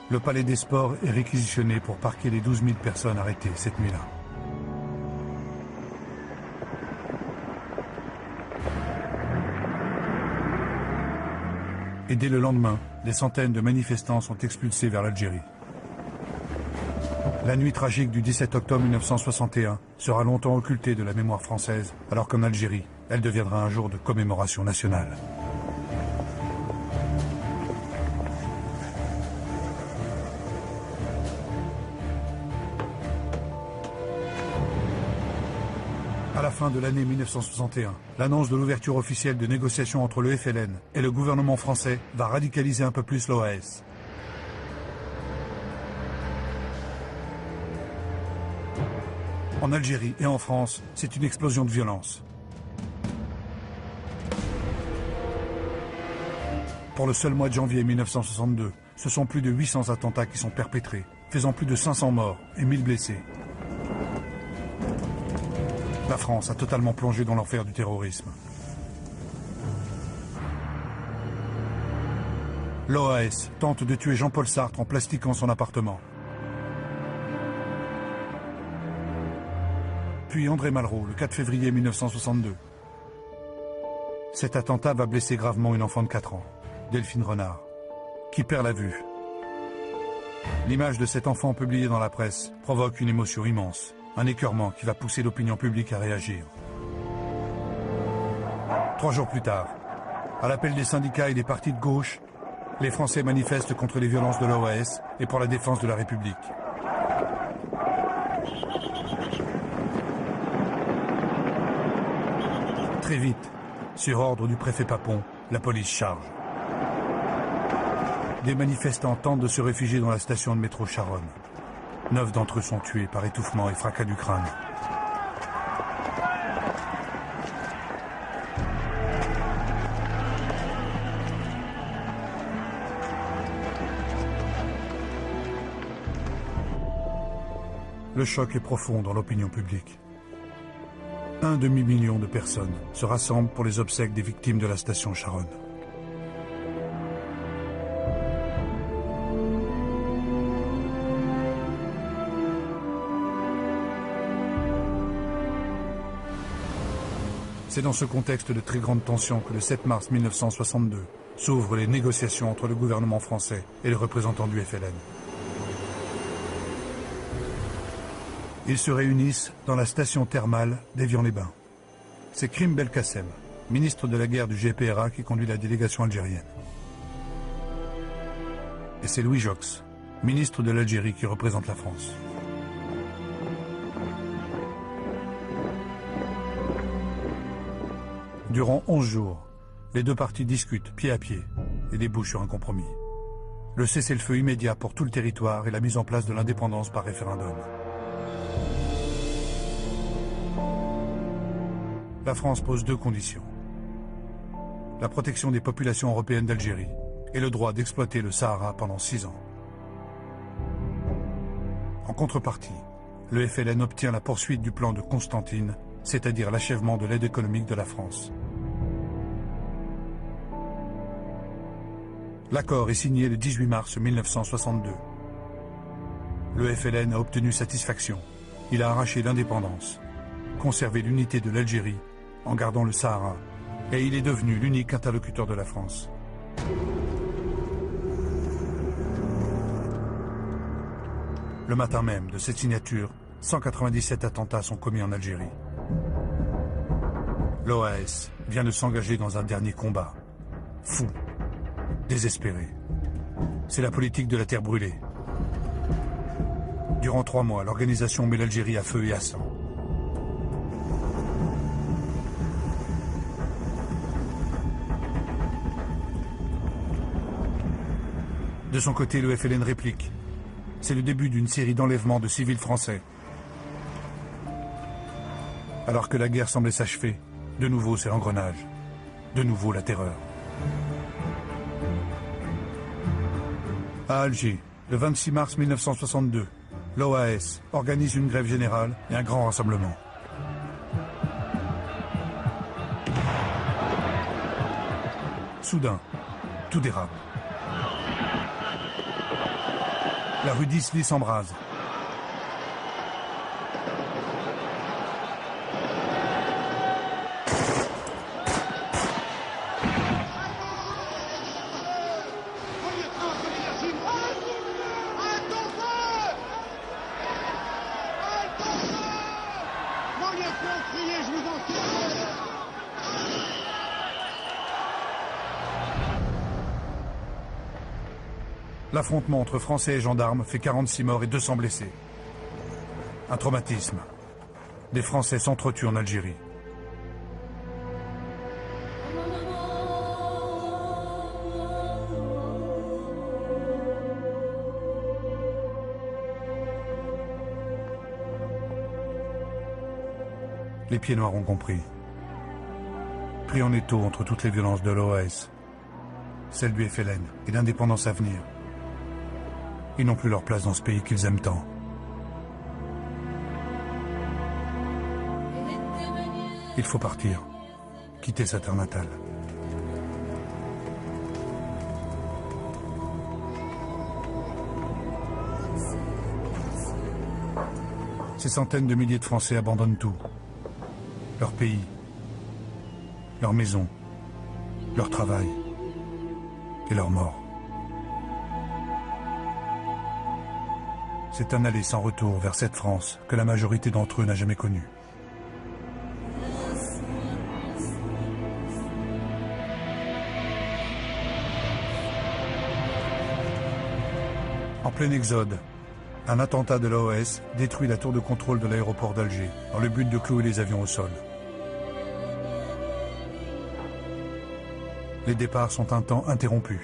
Le palais des sports est réquisitionné pour parquer les 12 000 personnes arrêtées cette nuit-là. Et dès le lendemain, des centaines de manifestants sont expulsés vers l'Algérie. La nuit tragique du 17 octobre 1961 sera longtemps occultée de la mémoire française, alors qu'en Algérie, elle deviendra un jour de commémoration nationale. À la fin de l'année 1961, l'annonce de l'ouverture officielle de négociations entre le FLN et le gouvernement français va radicaliser un peu plus l'OAS. En Algérie et en France, c'est une explosion de violence. Pour le seul mois de janvier 1962, ce sont plus de 800 attentats qui sont perpétrés, faisant plus de 500 morts et 1000 blessés. La France a totalement plongé dans l'enfer du terrorisme. L'OAS tente de tuer Jean-Paul Sartre en plastiquant son appartement. Puis André Malraux, le 4 février 1962. Cet attentat va blesser gravement une enfant de 4 ans, Delphine Renard, qui perd la vue. L'image de cet enfant publiée dans la presse provoque une émotion immense, un écœurement qui va pousser l'opinion publique à réagir. 3 jours plus tard, à l'appel des syndicats et des partis de gauche, les Français manifestent contre les violences de l'OAS et pour la défense de la République. Très vite, sur ordre du préfet Papon, la police charge. Des manifestants tentent de se réfugier dans la station de métro Charonne. 9 d'entre eux sont tués par étouffement et fracas du crâne. Le choc est profond dans l'opinion publique. 1 demi-million de personnes se rassemblent pour les obsèques des victimes de la station Charonne. C'est dans ce contexte de très grande tension que le 7 mars 1962 s'ouvrent les négociations entre le gouvernement français et les représentants du FLN. Ils se réunissent dans la station thermale d'Évian-les-Bains. C'est Krim Belkacem, ministre de la guerre du GPRA, qui conduit la délégation algérienne. Et c'est Louis Jox, ministre de l'Algérie, qui représente la France. Durant 11 jours, les deux parties discutent pied à pied et débouchent sur un compromis. Le cessez-le-feu immédiat pour tout le territoire et la mise en place de l'indépendance par référendum. La France pose 2 conditions. La protection des populations européennes d'Algérie et le droit d'exploiter le Sahara pendant 6 ans. En contrepartie, le FLN obtient la poursuite du plan de Constantine, c'est-à-dire l'achèvement de l'aide économique de la France. L'accord est signé le 18 mars 1962. Le FLN a obtenu satisfaction. Il a arraché l'indépendance, conservé l'unité de l'Algérie en gardant le Sahara, et il est devenu l'unique interlocuteur de la France. Le matin même de cette signature, 197 attentats sont commis en Algérie. L'OAS vient de s'engager dans un dernier combat. Fou, désespéré. C'est la politique de la terre brûlée. Durant 3 mois, l'organisation met l'Algérie à feu et à sang. De son côté, le FLN réplique. C'est le début d'une série d'enlèvements de civils français. Alors que la guerre semblait s'achever, de nouveau c'est l'engrenage, de nouveau la terreur. À Alger, le 26 mars 1962, l'OAS organise une grève générale et un grand rassemblement. Soudain, tout dérape. La rue d'Isly s'embrase. L'affrontement entre Français et gendarmes fait 46 morts et 200 blessés. Un traumatisme. Des Français s'entretuent en Algérie. Les pieds noirs ont compris. Pris en étau entre toutes les violences de l'OAS, celle du FLN et l'indépendance à venir, ils n'ont plus leur place dans ce pays qu'ils aiment tant. Il faut partir, quitter sa terre natale. Ces centaines de milliers de Français abandonnent tout. Leur pays, leur maison, leur travail et leur mort. C'est un aller sans retour vers cette France que la majorité d'entre eux n'a jamais connue. En plein exode, un attentat de l'AOS détruit la tour de contrôle de l'aéroport d'Alger dans le but de clouer les avions au sol. Les départs sont un temps interrompus.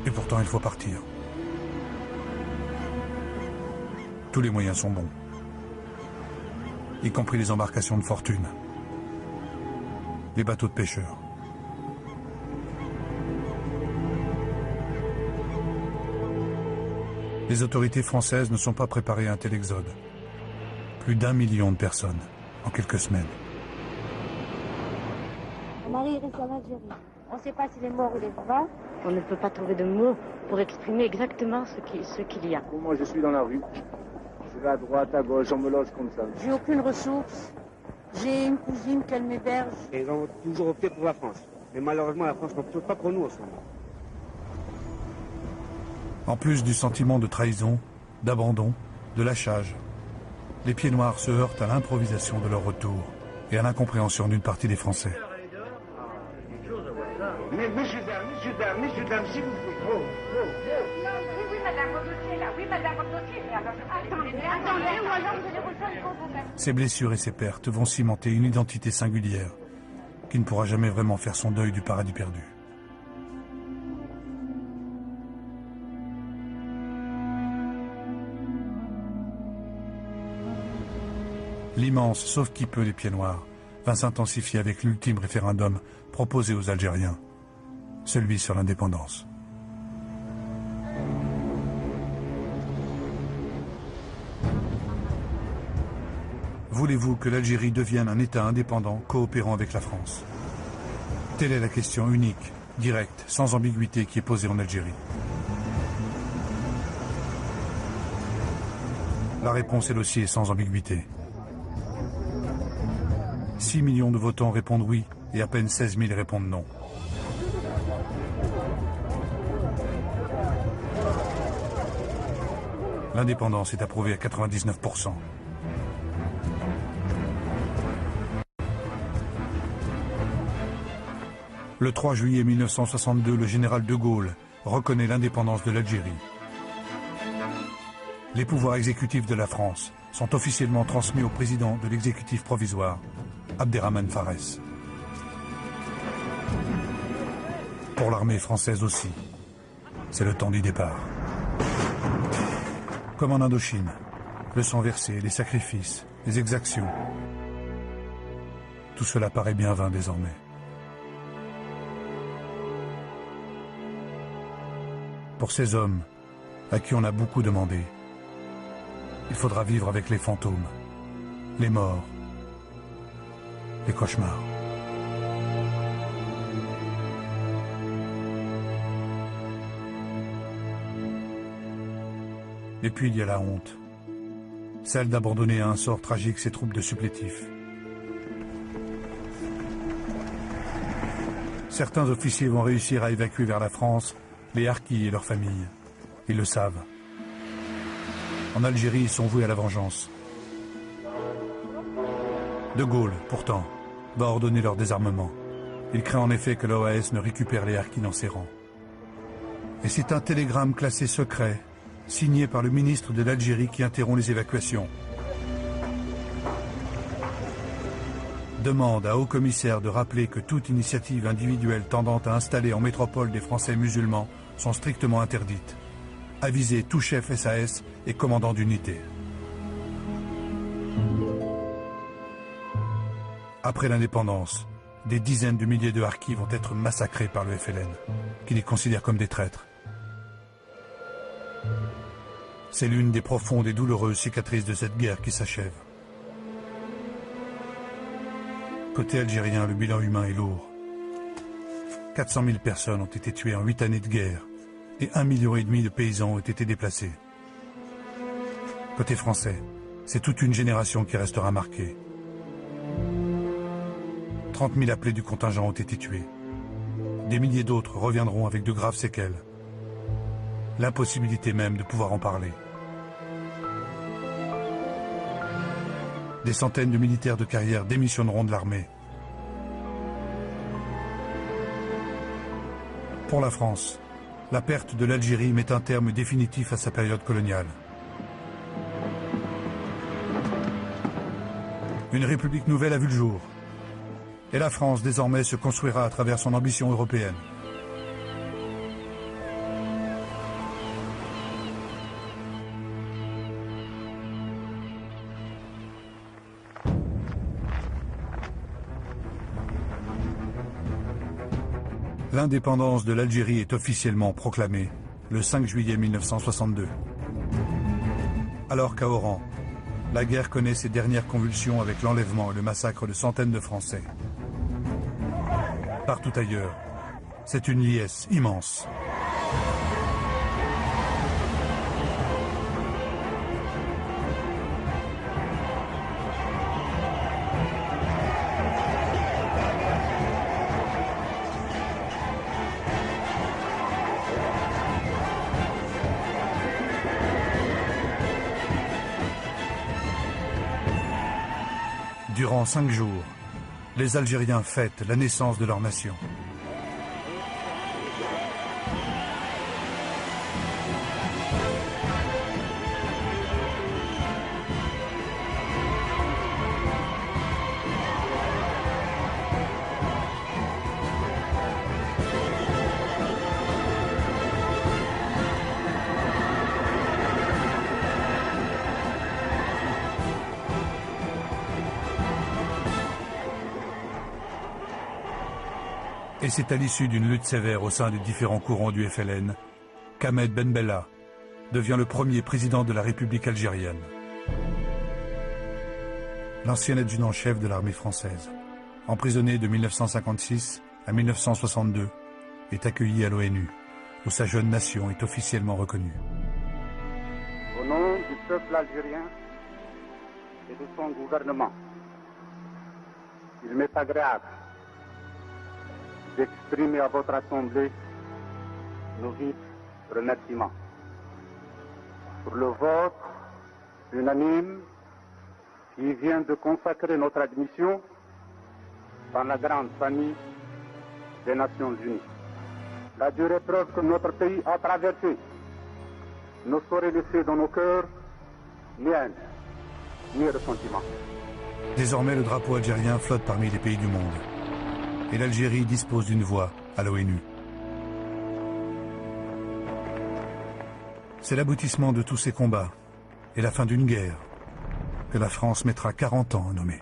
Et pourtant, il faut partir. Tous les moyens sont bons, y compris les embarcations de fortune, les bateaux de pêcheurs. Les autorités françaises ne sont pas préparées à un tel exode. Plus d'1 million de personnes en quelques semaines. Mon mari est resté en Algérie. On ne sait pas s'il est mort ou il est vivant. On ne peut pas trouver de mots pour exprimer exactement ce qu'il y a. Moi, je suis dans la rue. Je vais à droite, à gauche, on me loge comme ça. J'ai aucune ressource. J'ai une cousine qu'elle m'héberge. Et ils ont toujours opté pour la France. Mais malheureusement, la France n'opte pas pour nous en ce moment. En plus du sentiment de trahison, d'abandon, de lâchage, les pieds noirs se heurtent à l'improvisation de leur retour et à l'incompréhension d'une partie des Français. Mais messieurs, dames, s'il vous plaît. Oui, madame, votre dossier là. Oui, madame, votre dossier. Attendez, ou alors vous allez rejoindre vous-même. Ces blessures et ces pertes vont cimenter une identité singulière qui ne pourra jamais vraiment faire son deuil du paradis perdu. L'immense sauve qui peut des pieds noirs va s'intensifier avec l'ultime référendum proposé aux Algériens, celui sur l'indépendance. Voulez-vous que l'Algérie devienne un État indépendant coopérant avec la France? Telle est la question unique, directe, sans ambiguïté qui est posée en Algérie. La réponse elle aussi est sans ambiguïté. 6 millions de votants répondent oui et à peine 16 000 répondent non. L'indépendance est approuvée à 99%. Le 3 juillet 1962, le général de Gaulle reconnaît l'indépendance de l'Algérie. Les pouvoirs exécutifs de la France sont officiellement transmis au président de l'exécutif provisoire, Abderrahmane Farès. Pour l'armée française aussi, c'est le temps du départ. Comme en Indochine, le sang versé, les sacrifices, les exactions, tout cela paraît bien vain désormais. Pour ces hommes, à qui on a beaucoup demandé, il faudra vivre avec les fantômes, les morts, les cauchemars. Et puis il y a la honte, celle d'abandonner à un sort tragique ces troupes de supplétifs. Certains officiers vont réussir à évacuer vers la France les harkis et leurs familles. Ils le savent. En Algérie, ils sont voués à la vengeance. De Gaulle, pourtant, va ordonner leur désarmement. Il craint en effet que l'OAS ne récupère les harkis dans ses rangs. Et c'est un télégramme classé secret, signé par le ministre de l'Algérie qui interrompt les évacuations. Demande à haut-commissaire de rappeler que toute initiative individuelle tendant à installer en métropole des Français musulmans sont strictement interdites. Aviser tout chef SAS et commandant d'unité. Après l'indépendance, des dizaines de milliers de harkis vont être massacrés par le FLN, qui les considère comme des traîtres. C'est l'une des profondes et douloureuses cicatrices de cette guerre qui s'achève. Côté algérien, le bilan humain est lourd. 400 000 personnes ont été tuées en 8 années de guerre et 1,5 million de paysans ont été déplacés. Côté français, C'est toute une génération qui restera marquée. 30 000 appelés du contingent ont été tués. Des milliers d'autres reviendront avec de graves séquelles. L'impossibilité même de pouvoir en parler. Des centaines de militaires de carrière démissionneront de l'armée. Pour la France, la perte de l'Algérie met un terme définitif à sa période coloniale. Une république nouvelle a vu le jour. Et la France, désormais, se construira à travers son ambition européenne. L'indépendance de l'Algérie est officiellement proclamée le 5 juillet 1962. Alors qu'à Oran, la guerre connaît ses dernières convulsions avec l'enlèvement et le massacre de centaines de Français. Partout ailleurs, c'est une liesse immense. Durant 5 jours, les Algériens fêtent la naissance de leur nation. Et c'est à l'issue d'une lutte sévère au sein des différents courants du FLN qu'Ahmed Ben Bella devient le premier président de la République algérienne. L'ancien adjudant-chef de l'armée française, emprisonné de 1956 à 1962, est accueilli à l'ONU, où sa jeune nation est officiellement reconnue. Au nom du peuple algérien et de son gouvernement, il m'est agréable d'exprimer à votre Assemblée nos vifs remerciements pour le vote unanime qui vient de consacrer notre admission dans la grande famille des Nations Unies. La dure épreuve que notre pays a traversée ne saurait laisser dans nos cœurs ni haine, ni ressentiment. Désormais, le drapeau algérien flotte parmi les pays du monde. Et l'Algérie dispose d'une voix à l'ONU. C'est l'aboutissement de tous ces combats et la fin d'une guerre que la France mettra 40 ans à nommer. «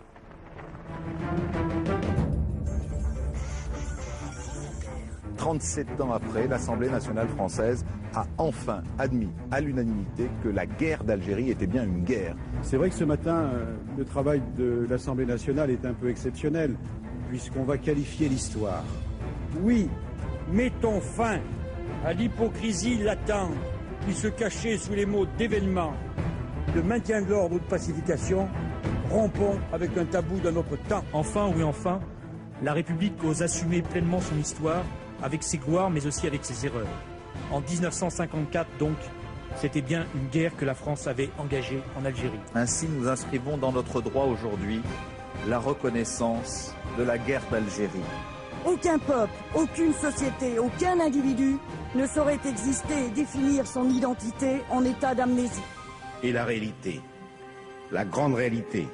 37 ans après, l'Assemblée nationale française a enfin admis à l'unanimité que la guerre d'Algérie était bien une guerre. » C'est vrai que ce matin, le travail de l'Assemblée nationale est un peu exceptionnel, puisqu'on va qualifier l'histoire. Oui, mettons fin à l'hypocrisie latente qui se cachait sous les mots d'événement, de maintien de l'ordre ou de pacification. Rompons avec un tabou de notre temps. Enfin, oui enfin, la République ose assumer pleinement son histoire, avec ses gloires mais aussi avec ses erreurs. En 1954 donc, c'était bien une guerre que la France avait engagée en Algérie. Ainsi, nous inscrivons dans notre droit aujourd'hui la reconnaissance de la guerre d'Algérie. Aucun peuple, aucune société, aucun individu ne saurait exister et définir son identité en état d'amnésie. Et la réalité, la grande réalité,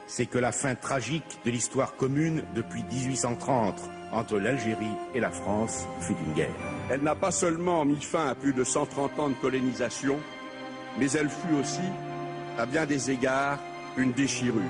c'est que la fin tragique de l'histoire commune depuis 1830 entre l'Algérie et la France fut une guerre. Elle n'a pas seulement mis fin à plus de 130 ans de colonisation, mais elle fut aussi, à bien des égards, une déchirure.